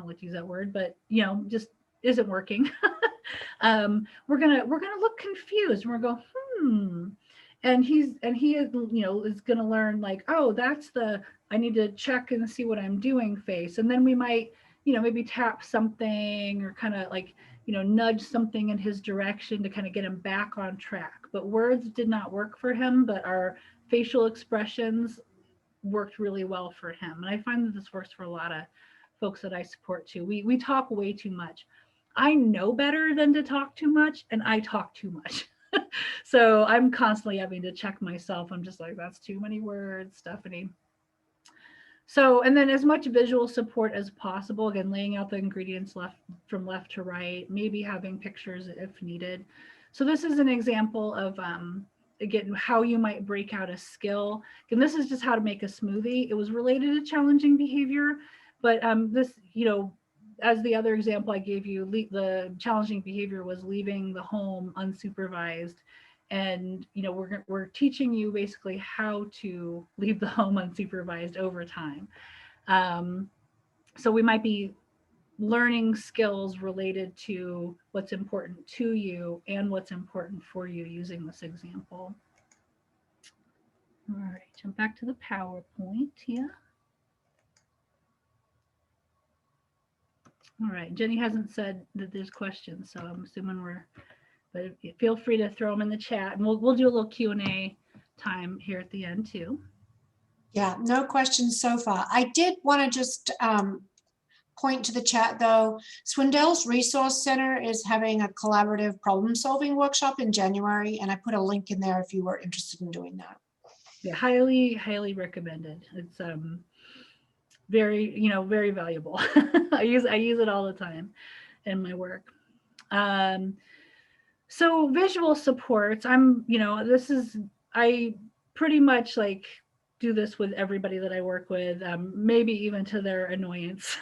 like to use that word, but just isn't working, we're gonna look confused and we're going, and he is is gonna learn like, oh, that's the I need to check and see what I'm doing face. And then we might maybe tap something or kind of like nudge something in his direction to kind of get him back on track. But words did not work for him, but our facial expressions worked really well for him. And I find that this works for a lot of folks that I support too. We talk way too much. I know better than to talk too much, and I talk too much. So I'm constantly having to check myself. I'm just like, that's too many words, Stephanie. So, and then as much visual support as possible, again, laying out the ingredients from left to right, maybe having pictures if needed. So this is an example of, again, how you might break out a skill. And this is just how to make a smoothie. It was related to challenging behavior, but this, as the other example I gave you, the challenging behavior was leaving the home unsupervised. And we're teaching you basically how to leave the home unsupervised over time. So we might be learning skills related to what's important to you and what's important for you using this example. All right, jump back to the PowerPoint here. All right, Jenny hasn't said that there's questions, so I'm assuming but feel free to throw them in the chat, and we'll do a little Q&A time here at the end too. Yeah, no questions so far. I did want to just point to the chat though. Swindells Resource Center is having a collaborative problem solving workshop in January, and I put a link in there if you were interested in doing that. Yeah, highly recommended. It's very very valuable. I use it all the time in my work. So visual supports, I pretty much like do this with everybody that I work with, maybe even to their annoyance.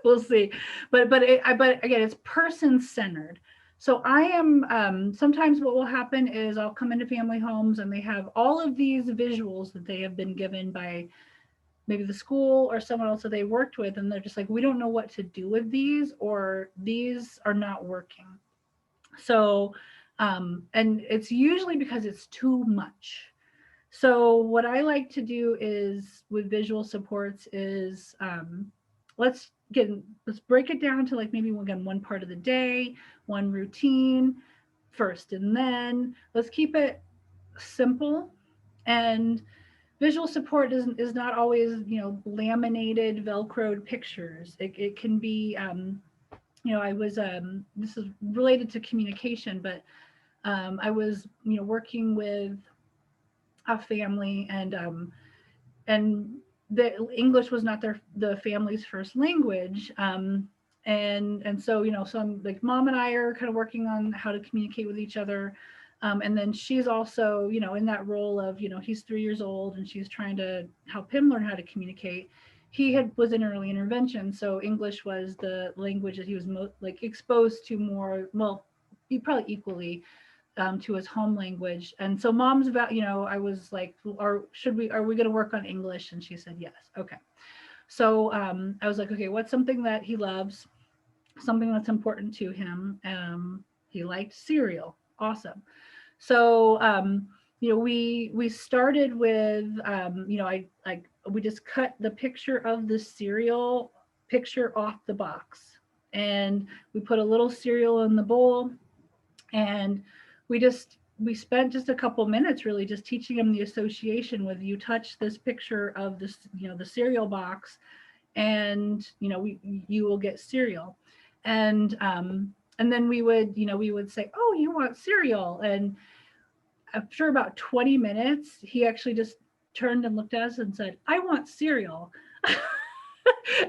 We'll see. But again, it's person centered. So I am, sometimes what will happen is I'll come into family homes and they have all of these visuals that they have been given by maybe the school or someone else that they worked with. And they're just like, we don't know what to do with these, or these are not working. So, and it's usually because it's too much. So what I like to do is with visual supports is, let's break it down to like maybe again, one part of the day, one routine first, and then let's keep it simple. And visual support is not always, laminated, Velcroed pictures. It can be, I was, this is related to communication, but I was, working with a family, and the English was not the family's first language. And so, so I'm like, mom and I are kind of working on how to communicate with each other. And then she's also, in that role of, he's 3 years old and she's trying to help him learn how to communicate. was in early intervention, so English was the language that he was most like exposed to more, well, he probably equally to his home language. And so mom's about, I was like, are we going to work on English? And she said yes. Okay. So I was like, okay, what's something that he loves, something that's important to him? He liked cereal. Awesome. So we started with we just cut the picture of the cereal picture off the box, and we put a little cereal in the bowl, and we spent just a couple minutes really just teaching him the association with, you touch this picture of this, the cereal box, and you will get cereal. And then we would say, oh, you want cereal? And after about 20 minutes, he actually just turned and looked at us and said, I want cereal.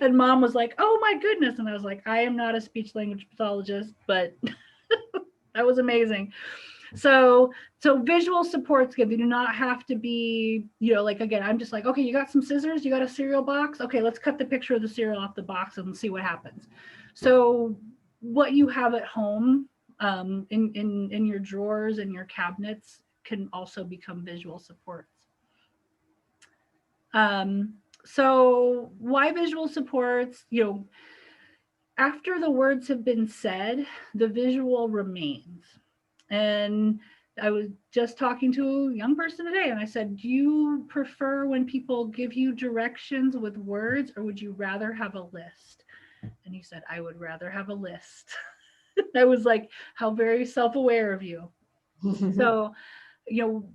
And mom was like, oh my goodness. And I was like, I am not a speech language pathologist, but that was amazing. So visual support's good. They do not have to be, like, again, I'm just like, okay, you got some scissors, you got a cereal box. Okay, let's cut the picture of the cereal off the box and see what happens. So what you have at home, in your drawers and your cabinets, can also become visual supports. So why visual supports? After the words have been said, the visual remains. And I was just talking to a young person today, and I said, do you prefer when people give you directions with words, or would you rather have a list? And he said, I would rather have a list. I was like, how very self-aware of you. So,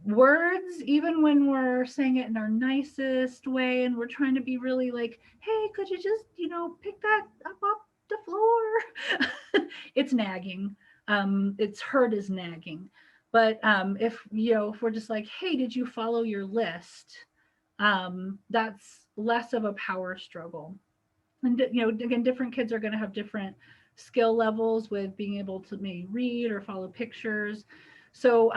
words, even when we're saying it in our nicest way and we're trying to be really like, hey, could you just, pick that up off the floor? It's nagging. It's heard as nagging. But if we're just like, hey, did you follow your list? That's less of a power struggle. And again, different kids are going to have different skill levels with being able to maybe read or follow pictures. So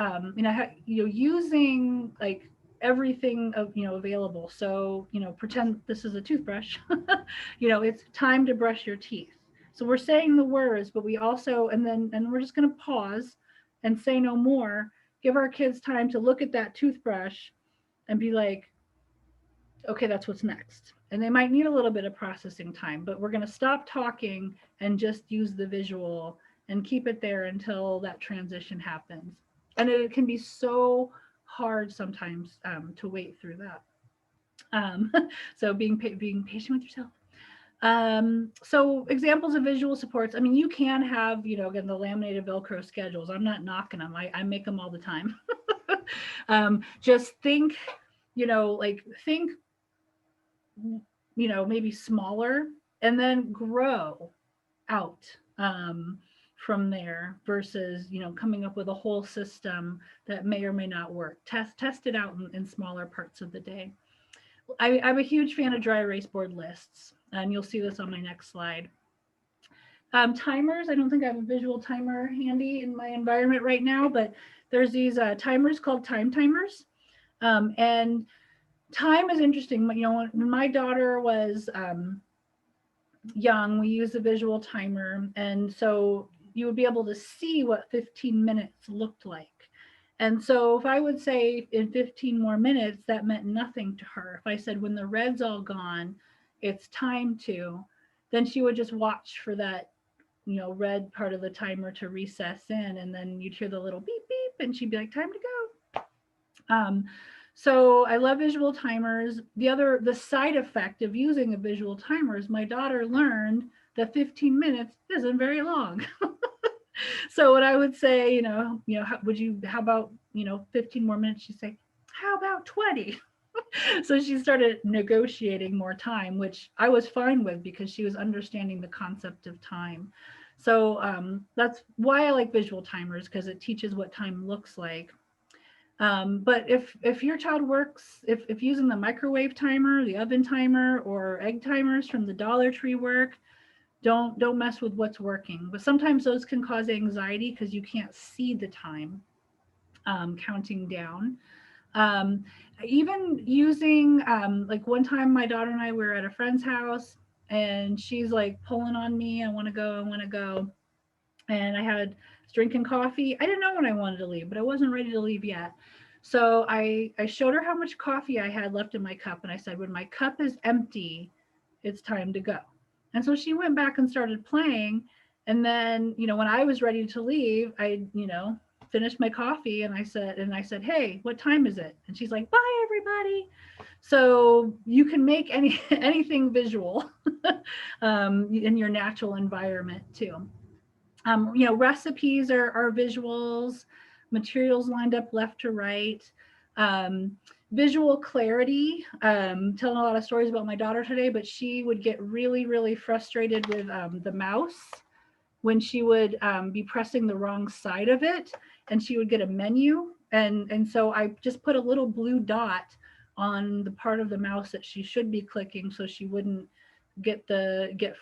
using like everything available. So pretend this is a toothbrush. It's time to brush your teeth. So we're saying the words, but we also and we're just going to pause and say no more. Give our kids time to look at that toothbrush and be like, okay, that's what's next. And they might need a little bit of processing time, but we're going to stop talking and just use the visual and keep it there until that transition happens. And it can be so hard sometimes to wait through that. So being patient with yourself. So examples of visual supports. I mean, you can have, again, the laminated Velcro schedules. I'm not knocking them. I make them all the time. Just think, think maybe smaller, and then grow out from there versus coming up with a whole system that may or may not work. Test it out in smaller parts of the day. I'm a huge fan of dry erase board lists, and you'll see this on my next slide. Timers. I don't think I have a visual timer handy in my environment right now, but there's these timers called time timers, and time is interesting. When my daughter was young, we used a visual timer, and so you would be able to see what 15 minutes looked like. And so if I would say in 15 more minutes, that meant nothing to her. If I said when the red's all gone, it's time to, then she would just watch for that red part of the timer to recess in, and then you'd hear the little beep beep, and she'd be like, time to go. So I love visual timers. The side effect of using a visual timer is my daughter learned that 15 minutes isn't very long. So what I would say, how about 15 more minutes? She'd say, how about 20? So she started negotiating more time, which I was fine with because she was understanding the concept of time. So that's why I like visual timers, because it teaches what time looks like. But if your child works, if using the microwave timer, the oven timer, or egg timers from the Dollar Tree work, don't mess with what's working. But sometimes those can cause anxiety because you can't see the time counting down. Um, Even using, like one time my daughter and I were at a friend's house and she's like pulling on me, I want to go, I want to go. And I had drinking coffee. I didn't know when I wanted to leave, but I wasn't ready to leave yet. So I showed her how much coffee I had left in my cup. And I said, when my cup is empty, it's time to go. And so she went back and started playing. And then, when I was ready to leave, I, finished my coffee and I said, hey, what time is it? And she's like, bye everybody. So you can make anything visual in your natural environment too. Recipes are visuals, materials lined up left to right. Um, Visual clarity. Telling a lot of stories about my daughter today, but she would get really, really frustrated with the mouse when she would be pressing the wrong side of it, and she would get a menu. And so I just put a little blue dot on the part of the mouse that she should be clicking, so she wouldn't get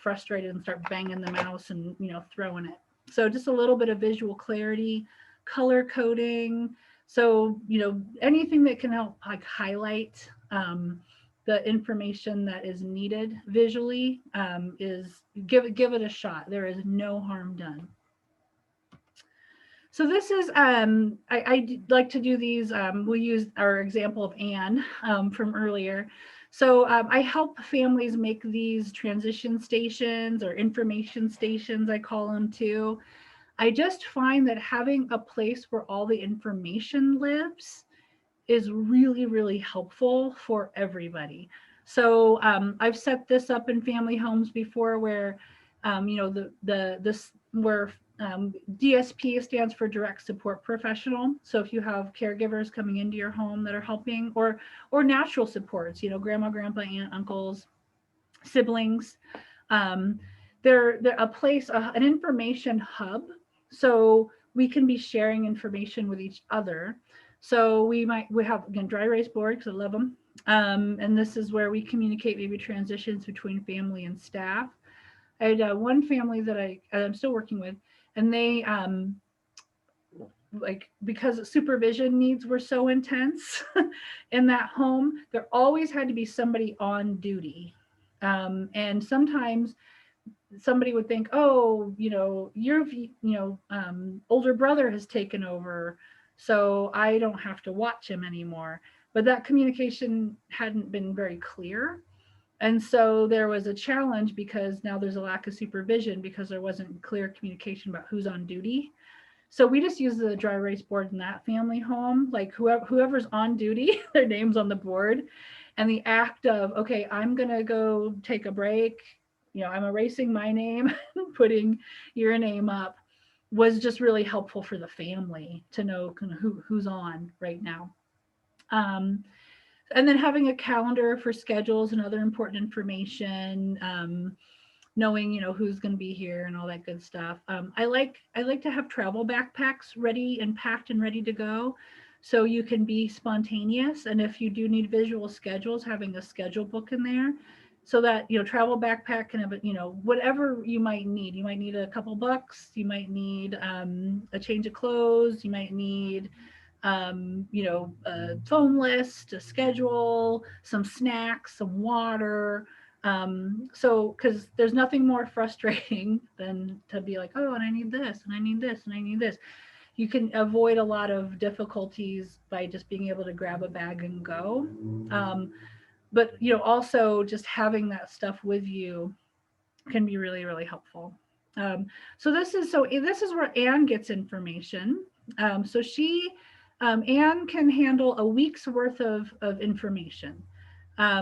frustrated and start banging the mouse and throwing it. So just a little bit of visual clarity, color coding. So anything that can help like highlight the information that is needed visually is give it a shot. There is no harm done. So this is I like to do these. We'll use our example of Anne from earlier. So I help families make these transition stations or information stations, I call them too. I just find that having a place where all the information lives is really, really helpful for everybody. So I've set this up in family homes before where, this where DSP stands for direct support professional. So if you have caregivers coming into your home that are helping, or natural supports, grandma, grandpa, aunt, uncles, siblings, um, they're a place, an information hub. So we can be sharing information with each other. So we have again dry erase board because I love them. And this is where we communicate maybe transitions between family and staff. I had one family that I'm still working with, and they like because supervision needs were so intense in that home, there always had to be somebody on duty. And sometimes somebody would think, oh, older brother has taken over, so I don't have to watch him anymore. But that communication hadn't been very clear. And so there was a challenge because now there's a lack of supervision because there wasn't clear communication about who's on duty. So we just use the dry erase board in that family home, like whoever's on duty, their name's on the board. And the act of, okay, I'm going to go take a break. I'm erasing my name, putting your name up was just really helpful for the family to know kind of who's on right now. And then having a calendar for schedules and other important information, knowing who's going to be here and all that good stuff. I like to have travel backpacks ready and packed and ready to go, so you can be spontaneous. And if you do need visual schedules, having a schedule book in there, so that travel backpack can have whatever you might need. You might need a couple bucks. You might need a change of clothes. You might need a phone list, a schedule, some snacks, some water. So, because there's nothing more frustrating than to be like, oh, and I need this, and I need this, and I need this. You can avoid a lot of difficulties by just being able to grab a bag and go. But also just having that stuff with you can be really, really helpful. So this is where Anne gets information. So Anne can handle a week's worth of information.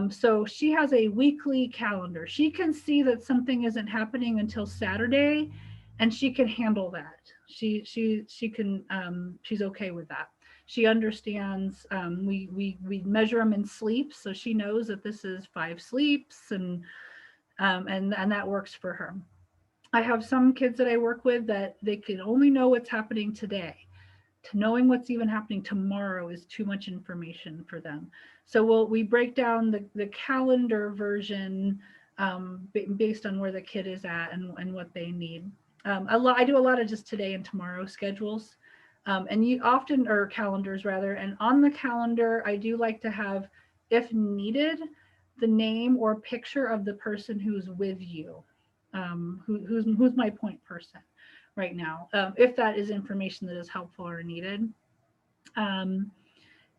So she has a weekly calendar. She can see that something isn't happening until Saturday, and she can handle that. She can she's okay with that. She understands. We measure them in sleeps, so she knows that this is 5 sleeps, and that works for her. I have some kids that I work with that they can only know what's happening today. To knowing what's even happening tomorrow is too much information for them. So we break down the calendar version based on where the kid is at and what they need. I do a lot of just today and tomorrow schedules. And you often, or calendars rather, and on the calendar, I do like to have, if needed, the name or picture of the person who's with you, who's my point person right now, if that is information that is helpful or needed. Um,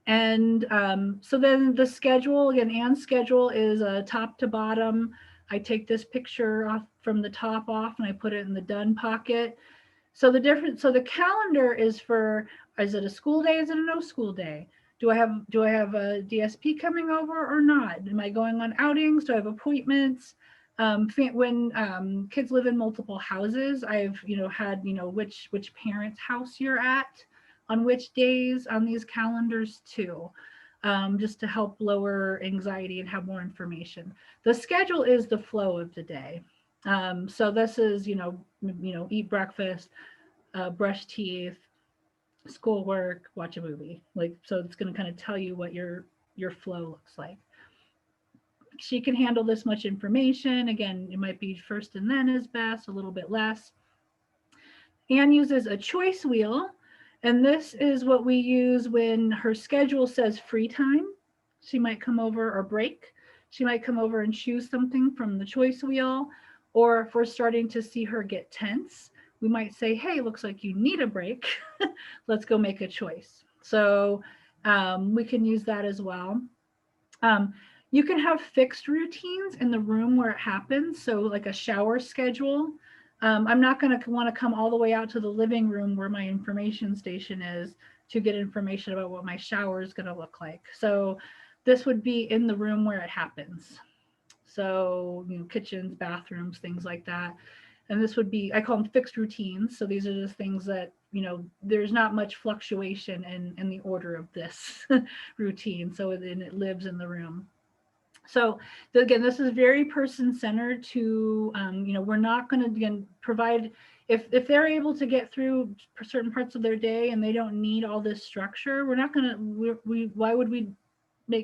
so then the schedule, again, Anne's schedule is top to bottom. I take this picture off from the top off and I put it in the done pocket. So the calendar is for, is it a school day? Is it a no school day? Do I have a DSP coming over or not? Am I going on outings? Do I have appointments? When kids live in multiple houses, I've had which parent's house you're at on which days on these calendars too, just to help lower anxiety and have more information. The schedule is the flow of the day. So this is eat breakfast, brush teeth, schoolwork, watch a movie. Like, so it's going to kind of tell you what your flow looks like. She can handle this much information. Again, it might be first and then is best, a little bit less. Anne uses a choice wheel, and this is what we use when her schedule says free time. She might come over, or break. She might come over and choose something from the choice wheel. Or if we're starting to see her get tense, we might say, hey, looks like you need a break. Let's go make a choice. So we can use that as well. You can have fixed routines in the room where it happens. So like a shower schedule. I'm not going to want to come all the way out to the living room where my information station is to get information about what my shower is going to look like. So this would be in the room where it happens. So, kitchens, bathrooms, things like that. And this would be, I call them fixed routines. So these are just things that, there's not much fluctuation in the order of this routine. So it lives in the room. So again, this is very person-centered to, we're not going to, again, provide, if they're able to get through certain parts of their day and they don't need all this structure, we're not going to, why would we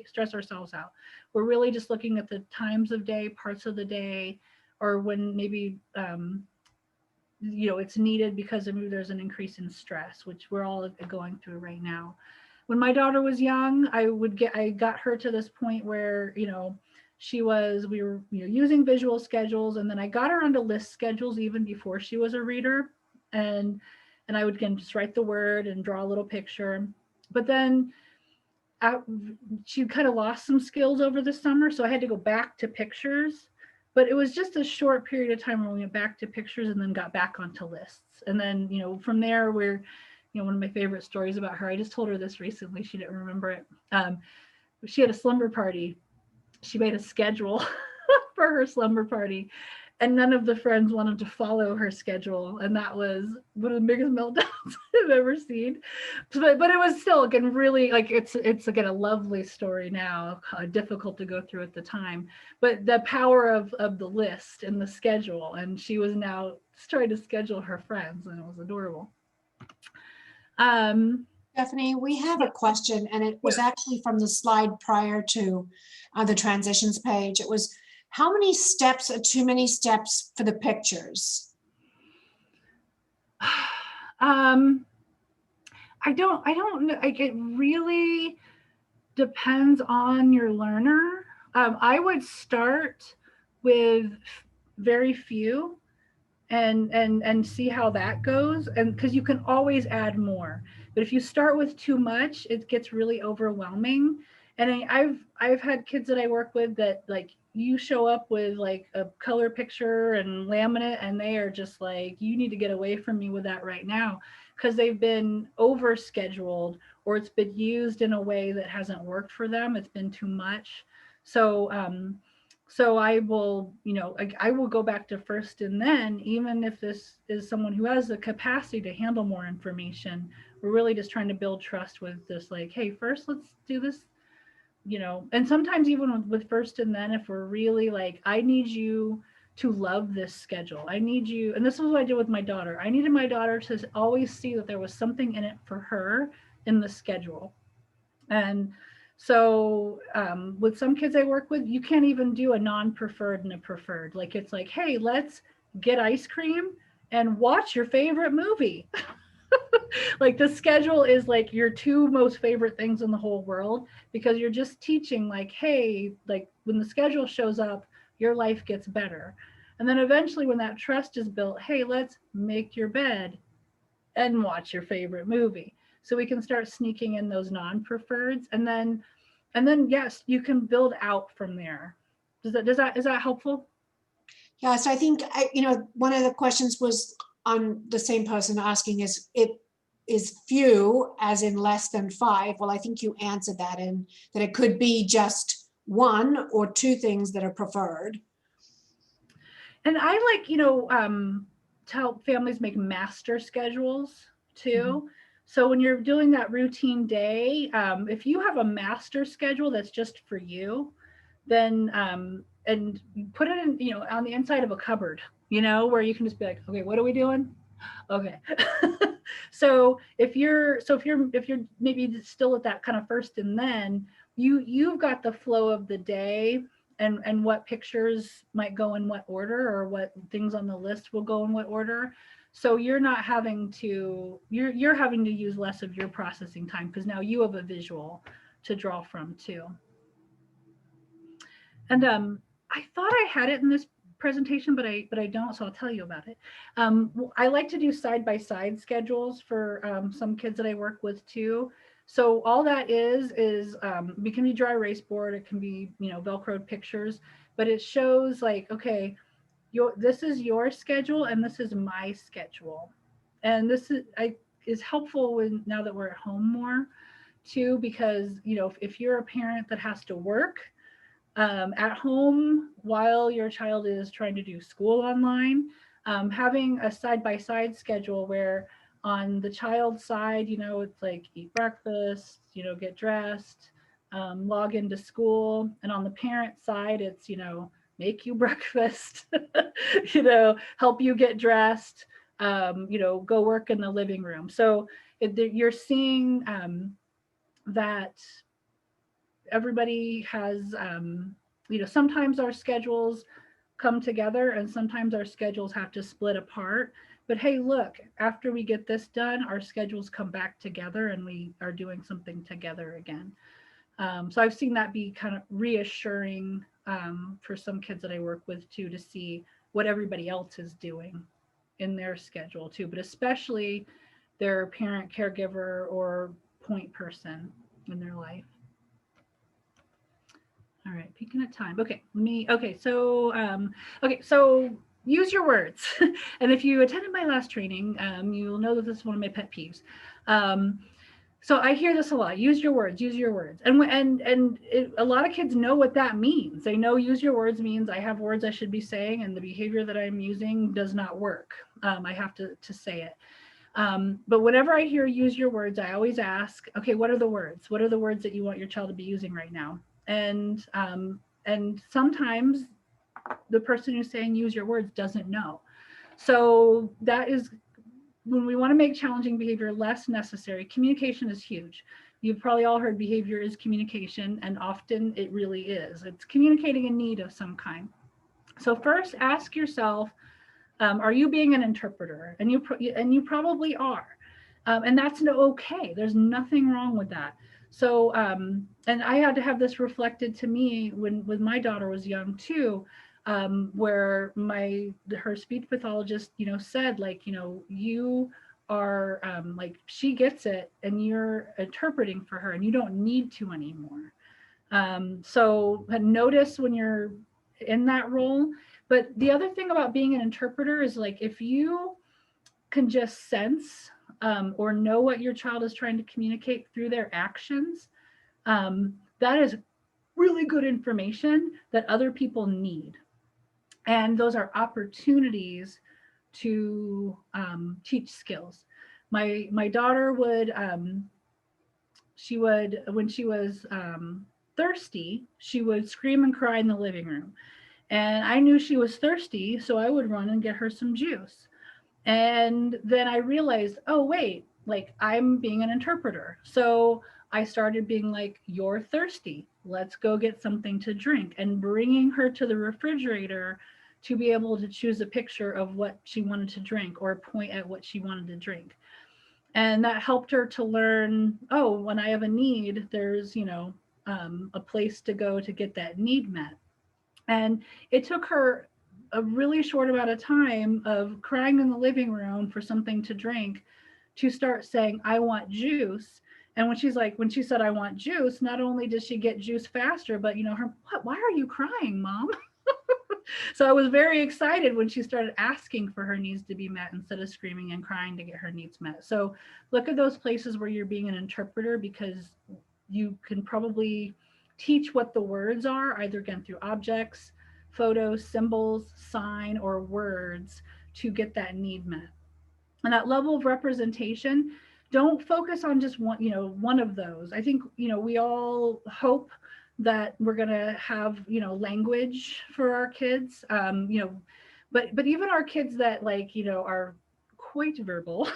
stress ourselves out? We're really just looking at the times of day, parts of the day, or when maybe, it's needed because maybe there's an increase in stress, which we're all going through right now. When my daughter was young, I got her to this point where, we were using visual schedules, and then I got her onto list schedules even before she was a reader. And I would, again, just write the word and draw a little picture. But then she kind of lost some skills over the summer. So I had to go back to pictures, but it was just a short period of time where we went back to pictures and then got back onto lists. And then, from there, we're, one of my favorite stories about her, I just told her this recently, she didn't remember it. She had a slumber party. She made a schedule for her slumber party, and none of the friends wanted to follow her schedule. And that was one of the biggest meltdowns I've ever seen. But it was still, again, really, like, it's again, a lovely story now, difficult to go through at the time, but the power of the list and the schedule. And she was now trying to schedule her friends, and it was adorable. Stephanie, we have a question, and it was actually from the slide prior to the transitions page. It was, how many steps are too many steps for the pictures? I don't know. Like, it really depends on your learner. I would start with very few and see how that goes. And because you can always add more, but if you start with too much, it gets really overwhelming. And I've had kids that I work with that, like, you show up with like a color picture and laminate, and they are just like, you need to get away from me with that right now, because they've been over scheduled, or it's been used in a way that hasn't worked for them. It's been too much. So I will, I will go back to first and then, even if this is someone who has the capacity to handle more information. We're really just trying to build trust with this, like, hey, first let's do this, and sometimes even with first and then, if we're really like, I need you to love this schedule. I need you, and this is what I did with my daughter. I needed my daughter to always see that there was something in it for her in the schedule. And so with some kids I work with, you can't even do a non-preferred and a preferred. Like, it's like, hey, let's get ice cream and watch your favorite movie. Like the schedule is like your two most favorite things in the whole world, because you're just teaching like, hey, like when the schedule shows up, your life gets better. And then eventually when that trust is built, hey, let's make your bed and watch your favorite movie. So we can start sneaking in those non-preferreds, and then yes, you can build out from there. Is that helpful? Yeah, so I think, one of the questions was on the same person asking is it is few as in less than five. Well, I think you answered that, and that it could be just one or two things that are preferred. And I like, to help families make master schedules too. So when you're doing that routine day, if you have a master schedule that's just for you, then and put it in, on the inside of a cupboard, where you can just be like, okay, what are we doing? Okay. So if you're maybe still at that kind of first and then, you've got the flow of the day, and what pictures might go in what order, or what things on the list will go in what order. So you're not having to you're having to use less of your processing time, because now you have a visual to draw from too. And I thought I had it in this presentation, but I don't, so I'll tell you about it. I like to do side by side schedules for some kids that I work with too. So all that is it can be dry erase board, it can be Velcroed pictures, but it shows like, okay, this is your schedule and this is my schedule, and this is helpful when now that we're at home more too, because if you're a parent that has to work at home while your child is trying to do school online, having a side by side schedule where on the child's side, it's like eat breakfast, get dressed, log into school. And on the parent side, it's, make you breakfast, help you get dressed, go work in the living room. So you're seeing that everybody has sometimes our schedules come together and sometimes our schedules have to split apart, but hey, look, after we get this done, our schedules come back together and we are doing something together again. So I've seen that be kind of reassuring for some kids that I work with too, to see what everybody else is doing in their schedule too, but especially their parent, caregiver, or point person in their life. All right, peeking at time. Okay, so use your words. And if you attended my last training, you'll know that this is one of my pet peeves. So I hear this a lot. Use your words. Use your words. A lot of kids know what that means. They know use your words means I have words I should be saying, and the behavior that I'm using does not work. I have to say it. But whenever I hear use your words, I always ask, okay, what are the words? What are the words that you want your child to be using right now? And sometimes the person who's saying use your words doesn't know. So that is when we want to make challenging behavior less necessary. Communication is huge. You've probably all heard behavior is communication, and often it really is. It's communicating a need of some kind. So first, ask yourself, are you being an interpreter? And you probably are, and that's okay. There's nothing wrong with that. So, and I had to have this reflected to me when my daughter was young too, where her speech pathologist, said like, you are like, she gets it, and you're interpreting for her, and you don't need to anymore. So notice when you're in that role. But the other thing about being an interpreter is like, if you can just sense or know what your child is trying to communicate through their actions, that is really good information that other people need. And those are opportunities to teach skills. My daughter would, when she was thirsty, she would scream and cry in the living room. And I knew she was thirsty, so I would run and get her some juice. And then I realized, oh, wait, like I'm being an interpreter. So I started being like, you're thirsty. Let's go get something to drink, and bringing her to the refrigerator to be able to choose a picture of what she wanted to drink or point at what she wanted to drink. And that helped her to learn, oh, when I have a need, there's, a place to go to get that need met. And it took her a really short amount of time of crying in the living room for something to drink to start saying, I want juice. And when she said, I want juice, not only did she get juice faster, but why are you crying, mom? So I was very excited when she started asking for her needs to be met instead of screaming and crying to get her needs met. So look at those places where you're being an interpreter, because you can probably teach what the words are, either again through objects, photos, symbols, sign, or words to get that need met. And that level of representation, don't focus on just one of those. I think we all hope that we're going to have language for our kids, but even our kids that are quite verbal,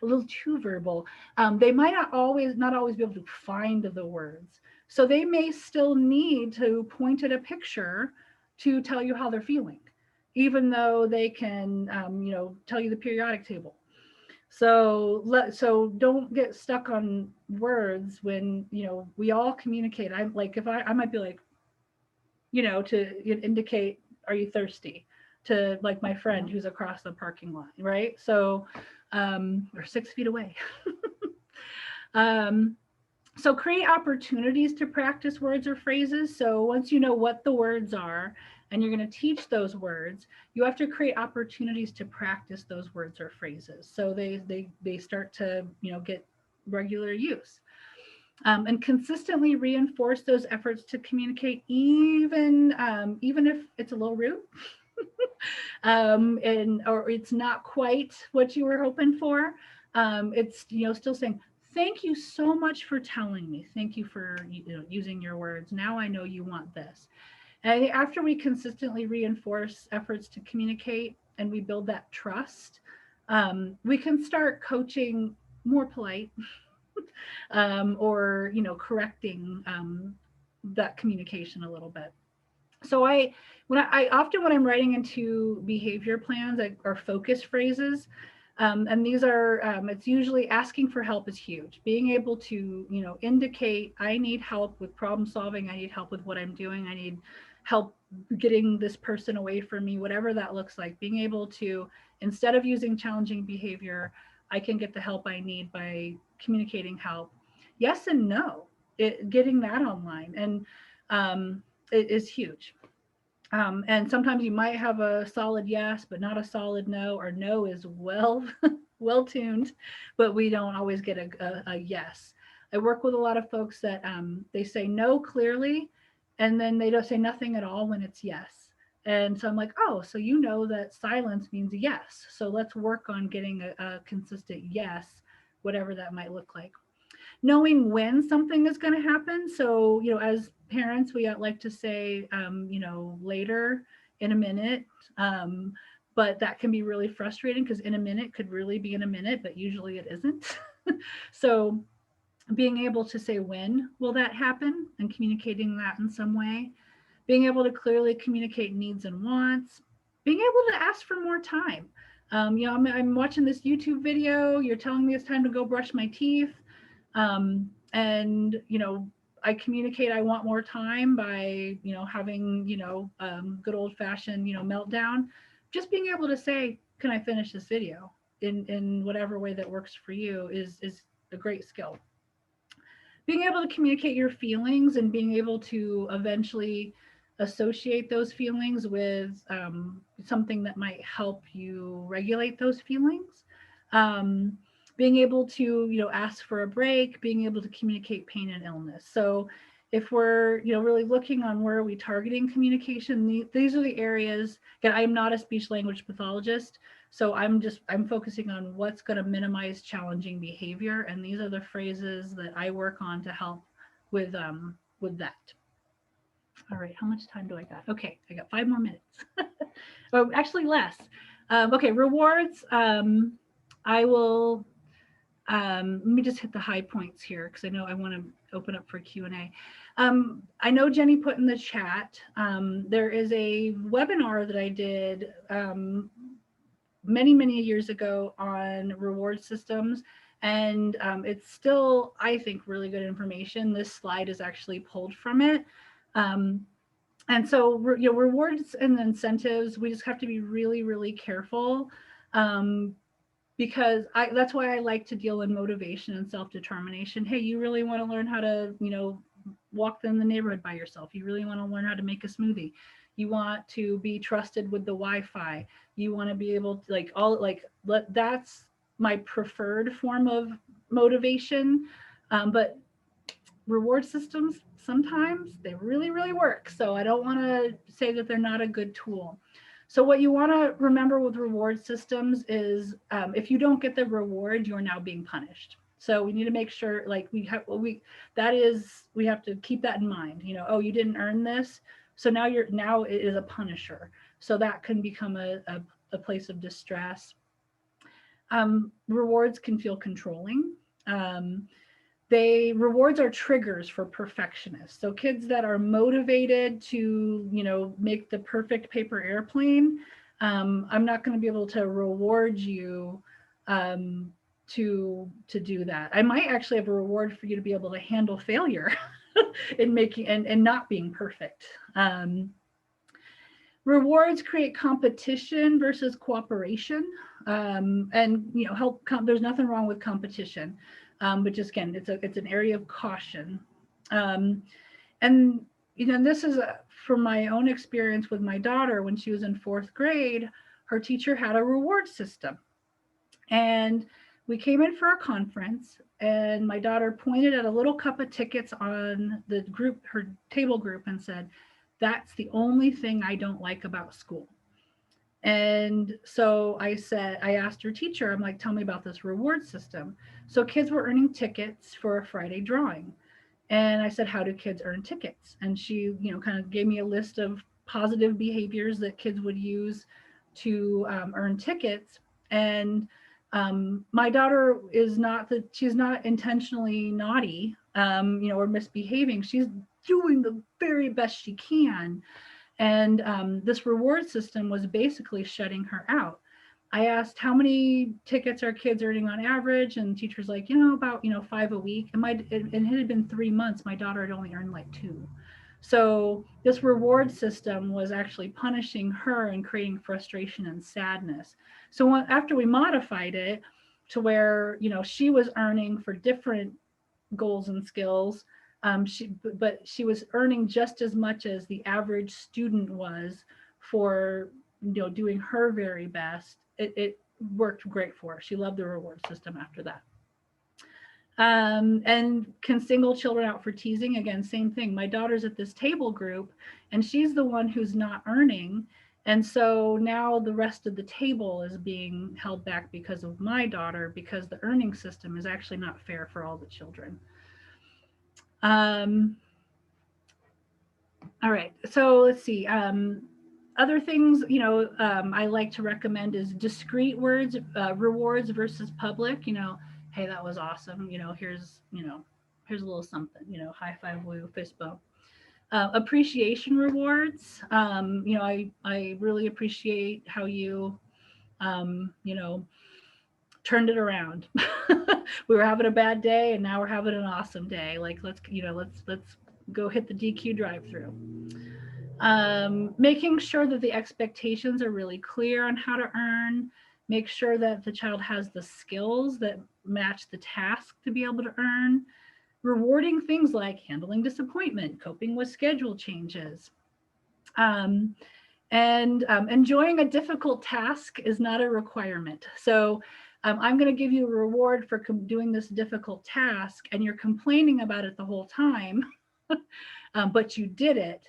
a little too verbal, they might not always be able to find the words, so they may still need to point at a picture to tell you how they're feeling, even though they can tell you the periodic table. So don't get stuck on words when we all communicate. I'm like, if I might be like, to indicate, are you thirsty, to like my friend who's across the parking lot, right? So or 6 feet away. um so create opportunities to practice words or phrases. So once you know what the words are and you're going to teach those words, you have to create opportunities to practice those words or phrases, so they start to get regular use. And consistently reinforce those efforts to communicate, even if it's a little rude, and or it's not quite what you were hoping for. It's still saying, thank you so much for telling me. Thank you for using your words. Now I know you want this. And after we consistently reinforce efforts to communicate and we build that trust, we can start coaching more polite, or correcting that communication a little bit. So I often, when I'm writing into behavior plans, or focus phrases, and these are, it's usually asking for help is huge. Being able to indicate, I need help with problem solving, I need help with what I'm doing, I need help getting this person away from me, whatever that looks like. Being able to, instead of using challenging behavior, I can get the help I need by communicating help. Yes and no, getting that online, and it is huge. And sometimes you might have a solid yes, but not a solid no, or no is well tuned, but we don't always get a yes. I work with a lot of folks that they say no clearly, and then they don't say nothing at all when it's yes. And so I'm like, oh, so that silence means yes. So let's work on getting a consistent yes, whatever that might look like. Knowing when something is going to happen. So, as parents, we like to say, later, in a minute. But that can be really frustrating, because in a minute could really be in a minute, but usually it isn't. So being able to say, when will that happen, and communicating that in some way, being able to clearly communicate needs and wants, being able to ask for more time. I'm watching this YouTube video, you're telling me it's time to go brush my teeth. And I communicate I want more time by having good old fashioned meltdown. Just being able to say, can I finish this video, in whatever way that works for you, is a great skill. Being able to communicate your feelings and being able to eventually associate those feelings with something that might help you regulate those feelings. Um, Being able to ask for a break, being able to communicate pain and illness. So if we're really looking on where are we targeting communication, these are the areas. Again, I am not a speech language pathologist, so I'm focusing on what's going to minimize challenging behavior, and these are the phrases that I work on to help with that. All right, how much time do I got? Okay, I got 5 more minutes. Oh, actually less. Okay, rewards. I will. Let me just hit the high points here, because I know I want to open up for Q&A. I know Jenny put in the chat, there is a webinar that I did many, many years ago on reward systems. And it's still, I think, really good information. This slide is actually pulled from it. Um, and so, rewards and incentives, we just have to be really, really careful. Um, because that's why I like to deal in motivation and self-determination. Hey, you really want to learn how to, walk in the neighborhood by yourself. You really want to learn how to make a smoothie. You want to be trusted with the Wi-Fi. You want to be able to that's my preferred form of motivation. But reward systems, sometimes they really, really work. So I don't want to say that they're not a good tool. So what you want to remember with reward systems is if you don't get the reward, you're now being punished. So we need to make sure, like we have to keep that in mind. Oh, you didn't earn this, so now it is a punisher. So that can become a place of distress. Rewards can feel controlling. Rewards are triggers for perfectionists. So kids that are motivated to, make the perfect paper airplane, I'm not going to be able to reward you to do that. I might actually have a reward for you to be able to handle failure in making and not being perfect. Rewards create competition versus cooperation, and there's nothing wrong with competition, but just again, it's an area of caution. And this is from my own experience with my daughter. When she was in 4th grade, her teacher had a reward system, and we came in for a conference, and my daughter pointed at a little cup of tickets on the group, her table group, and said, "That's the only thing I don't like about school." And so I asked her teacher, I'm like, "Tell me about this reward system." So kids were earning tickets for a Friday drawing. And I said, "How do kids earn tickets?" And she, kind of gave me a list of positive behaviors that kids would use to earn tickets. And my daughter she's not intentionally naughty, or misbehaving. She's doing the very best she can. And this reward system was basically shutting her out. I asked, "How many tickets are kids earning on average?" And the teacher's like, about 5 a week. And it had been 3 months. My daughter had only earned like 2. So this reward system was actually punishing her and creating frustration and sadness. So after we modified it to where she was earning for different goals and skills, but she was earning just as much as the average student was for doing her very best. It worked great for her. She loved the reward system after that. And can single children out for teasing? Again, same thing. My daughter's at this table group, and she's the one who's not earning. And so now the rest of the table is being held back because of my daughter, because the earning system is actually not fair for all the children. All right, so let's see. Other things, I like to recommend is discrete words, rewards versus public. Hey, that was awesome. Here's a little something. High five, woo, fist bump. Appreciation rewards. I really appreciate how you, turned it around. We were having a bad day, and now we're having an awesome day. Like let's go hit the DQ drive-through. Making sure that the expectations are really clear on how to earn. Make sure that the child has the skills that match the task to be able to earn. Rewarding things like handling disappointment, coping with schedule changes. And enjoying a difficult task is not a requirement. So I'm going to give you a reward for doing this difficult task, and you're complaining about it the whole time, but you did it.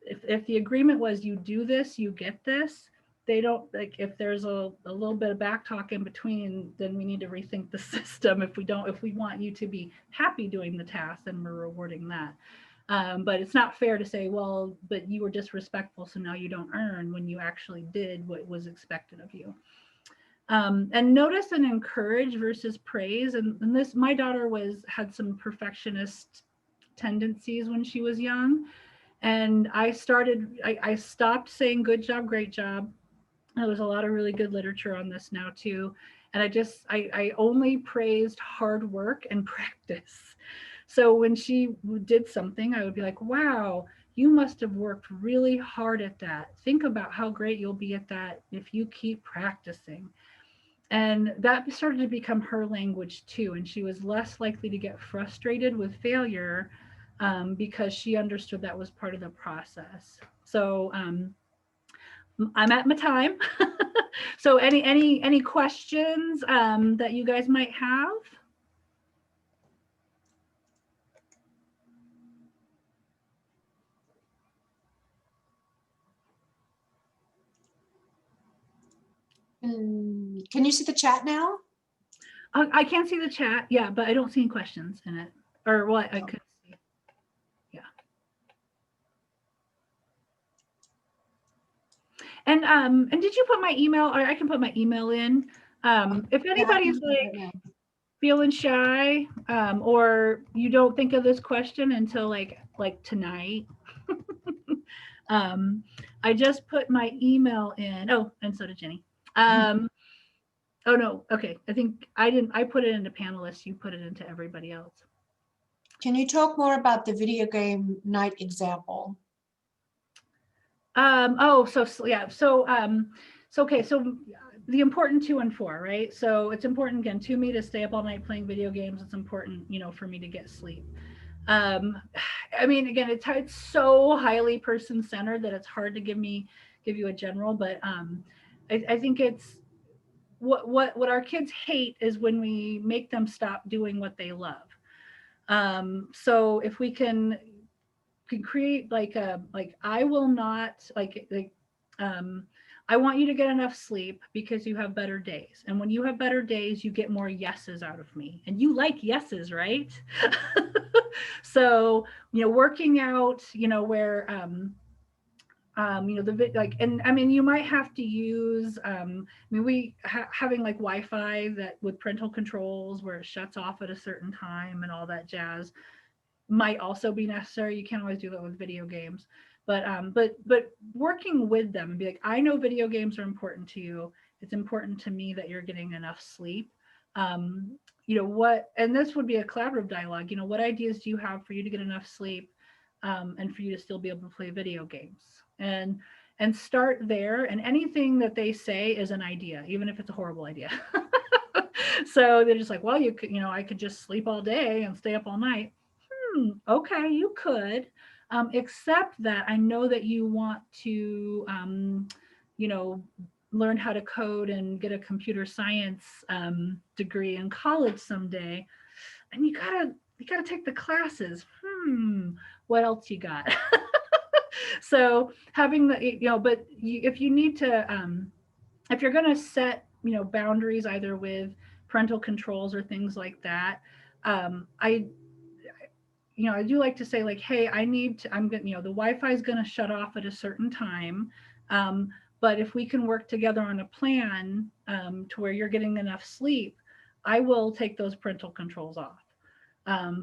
If the agreement was you do this, you get this, they don't, like, if there's a little bit of back talk in between, then we need to rethink the system. If we want you to be happy doing the task, then we're rewarding that. But it's not fair to say, well, but you were disrespectful, so now you don't earn, when you actually did what was expected of you. And notice and encourage versus praise. And this, my daughter had some perfectionist tendencies when she was young. And I stopped saying good job, great job. There's a lot of really good literature on this now too. And I only praised hard work and practice. So when she did something, I would be like, wow, you must have worked really hard at that. Think about how great you'll be at that if you keep practicing. And that started to become her language too. And she was less likely to get frustrated with failure because she understood that was part of the process. So I'm at my time. So any questions that you guys might have? Can you see the chat now? I can't see the chat. Yeah, but I don't see any questions in it. Or what I could see. Yeah. And did you put my email, or I can put my email in? If anybody's like feeling shy, or you don't think of this question until like tonight, I just put my email in. Oh, and so did Jenny. Oh no, okay. I think I didn't. I put it into panelists. You put it into everybody else. Can you talk more about the video game night example? Oh, so yeah. So okay. So the important 2 and 4, right? So it's important again to me to stay up all night playing video games. It's important, for me to get sleep. I mean, again, it's so highly person centered that it's hard to give you a general, but I think it's what our kids hate is when we make them stop doing what they love. So if we can create like I will not I want you to get enough sleep because you have better days. And when you have better days, you get more yeses out of me. And you like yeses, right? So, working out, where and I mean, you might have to use, having like Wi-Fi that with parental controls where it shuts off at a certain time and all that jazz might also be necessary. You can't always do that with video games, but working with them and be like, I know video games are important to you. It's important to me that you're getting enough sleep. And this would be a collaborative dialogue. What ideas do you have for you to get enough sleep, and for you to still be able to play video games? And start there. And anything that they say is an idea, even if it's a horrible idea. So they're just like, well, you could, I could just sleep all day and stay up all night. Okay, you could, except that I know that you want to, learn how to code and get a computer science degree in college someday, and you gotta take the classes. What else you got? So having the, but if you need to, if you're going to set, boundaries either with parental controls or things like that, I do like to say like, hey, I'm going to, the Wi-Fi is going to shut off at a certain time. But if we can work together on a plan to where you're getting enough sleep, I will take those parental controls off.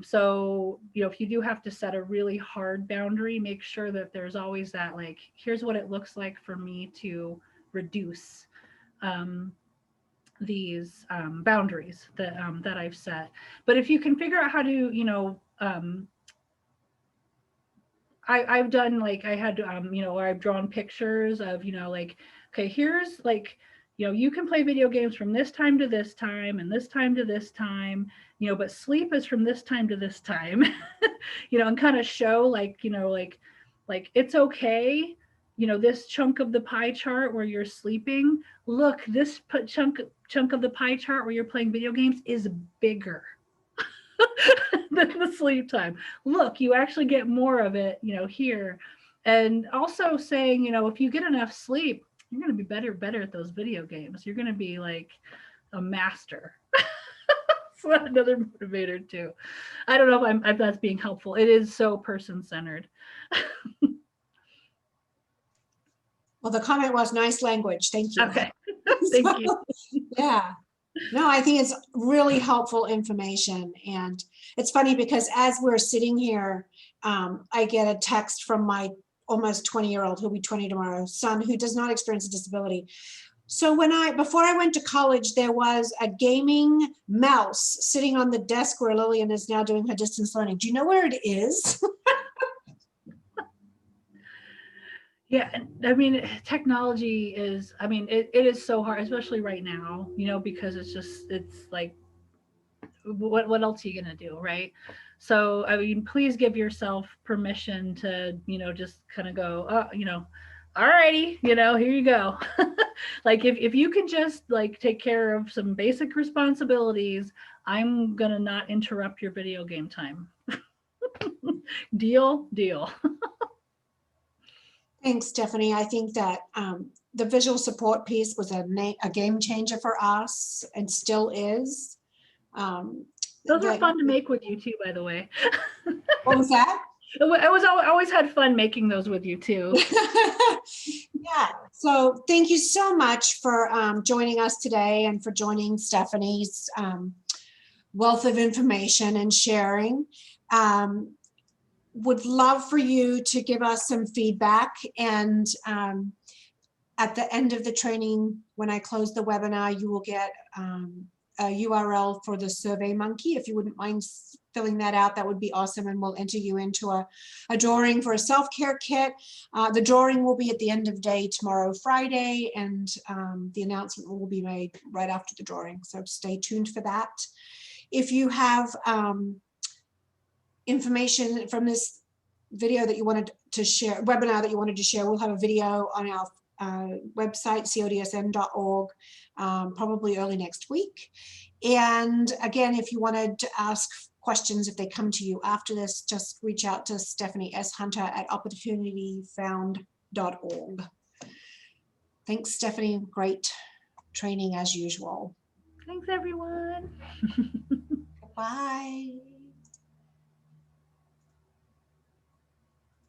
So, if you do have to set a really hard boundary, make sure that there's always that, like, here's what it looks like for me to reduce these boundaries that I've set. But if you can figure out how to, I've done like, I had, where I've drawn pictures of, like, okay, here's like, you can play video games from this time to this time and this time to this time, but sleep is from this time to this time, and kind of show like, like it's okay, this chunk of the pie chart where you're sleeping, look, this chunk of the pie chart where you're playing video games is bigger than the sleep time. Look, you actually get more of it, here. And also saying, if you get enough sleep, you're going to be better at those video games. You're going to be like a master. So that's another motivator too. I don't know if that's being helpful. It is so person-centered. Well, the comment was nice language. Thank you. Okay. Thank you. Yeah. No, I think it's really helpful information. And it's funny because as we're sitting here, I get a text from my almost 20-year-old, he'll be 20 tomorrow, son who does not experience a disability. So before I went to college, there was a gaming mouse sitting on the desk where Lillian is now doing her distance learning. Do you know where it is? Yeah, I mean, technology is, I mean, it is so hard, especially right now, because it's like, what else are you going to do, right? So, I mean, please give yourself permission to, just kind of go, all righty, here you go. Like if you can just like take care of some basic responsibilities, I'm gonna not interrupt your video game time. Deal. Thanks, Stephanie. I think that the visual support piece was a game changer for us and still is. Those are fun to make with you too, by the way. What was that? I always had fun making those with you too. Yeah. So thank you so much for joining us today and for joining Stephanie's wealth of information and sharing. Would love for you to give us some feedback, and at the end of the training, when I close the webinar, you will get a URL for the Survey Monkey. If you wouldn't mind filling that out, that would be awesome, and we'll enter you into a drawing for a self-care kit. The drawing will be at the end of day tomorrow, Friday, and the announcement will be made right after the drawing, so stay tuned for that. If you have information from this video that you wanted to share, webinar that you wanted to share, we'll have a video on our website, codsn.org, probably early next week. And again, if you wanted to ask questions, if they come to you after this, just reach out to Stephanie S. Hunter at opportunityfound.org. Thanks, Stephanie. Great training as usual. Thanks, everyone. Bye.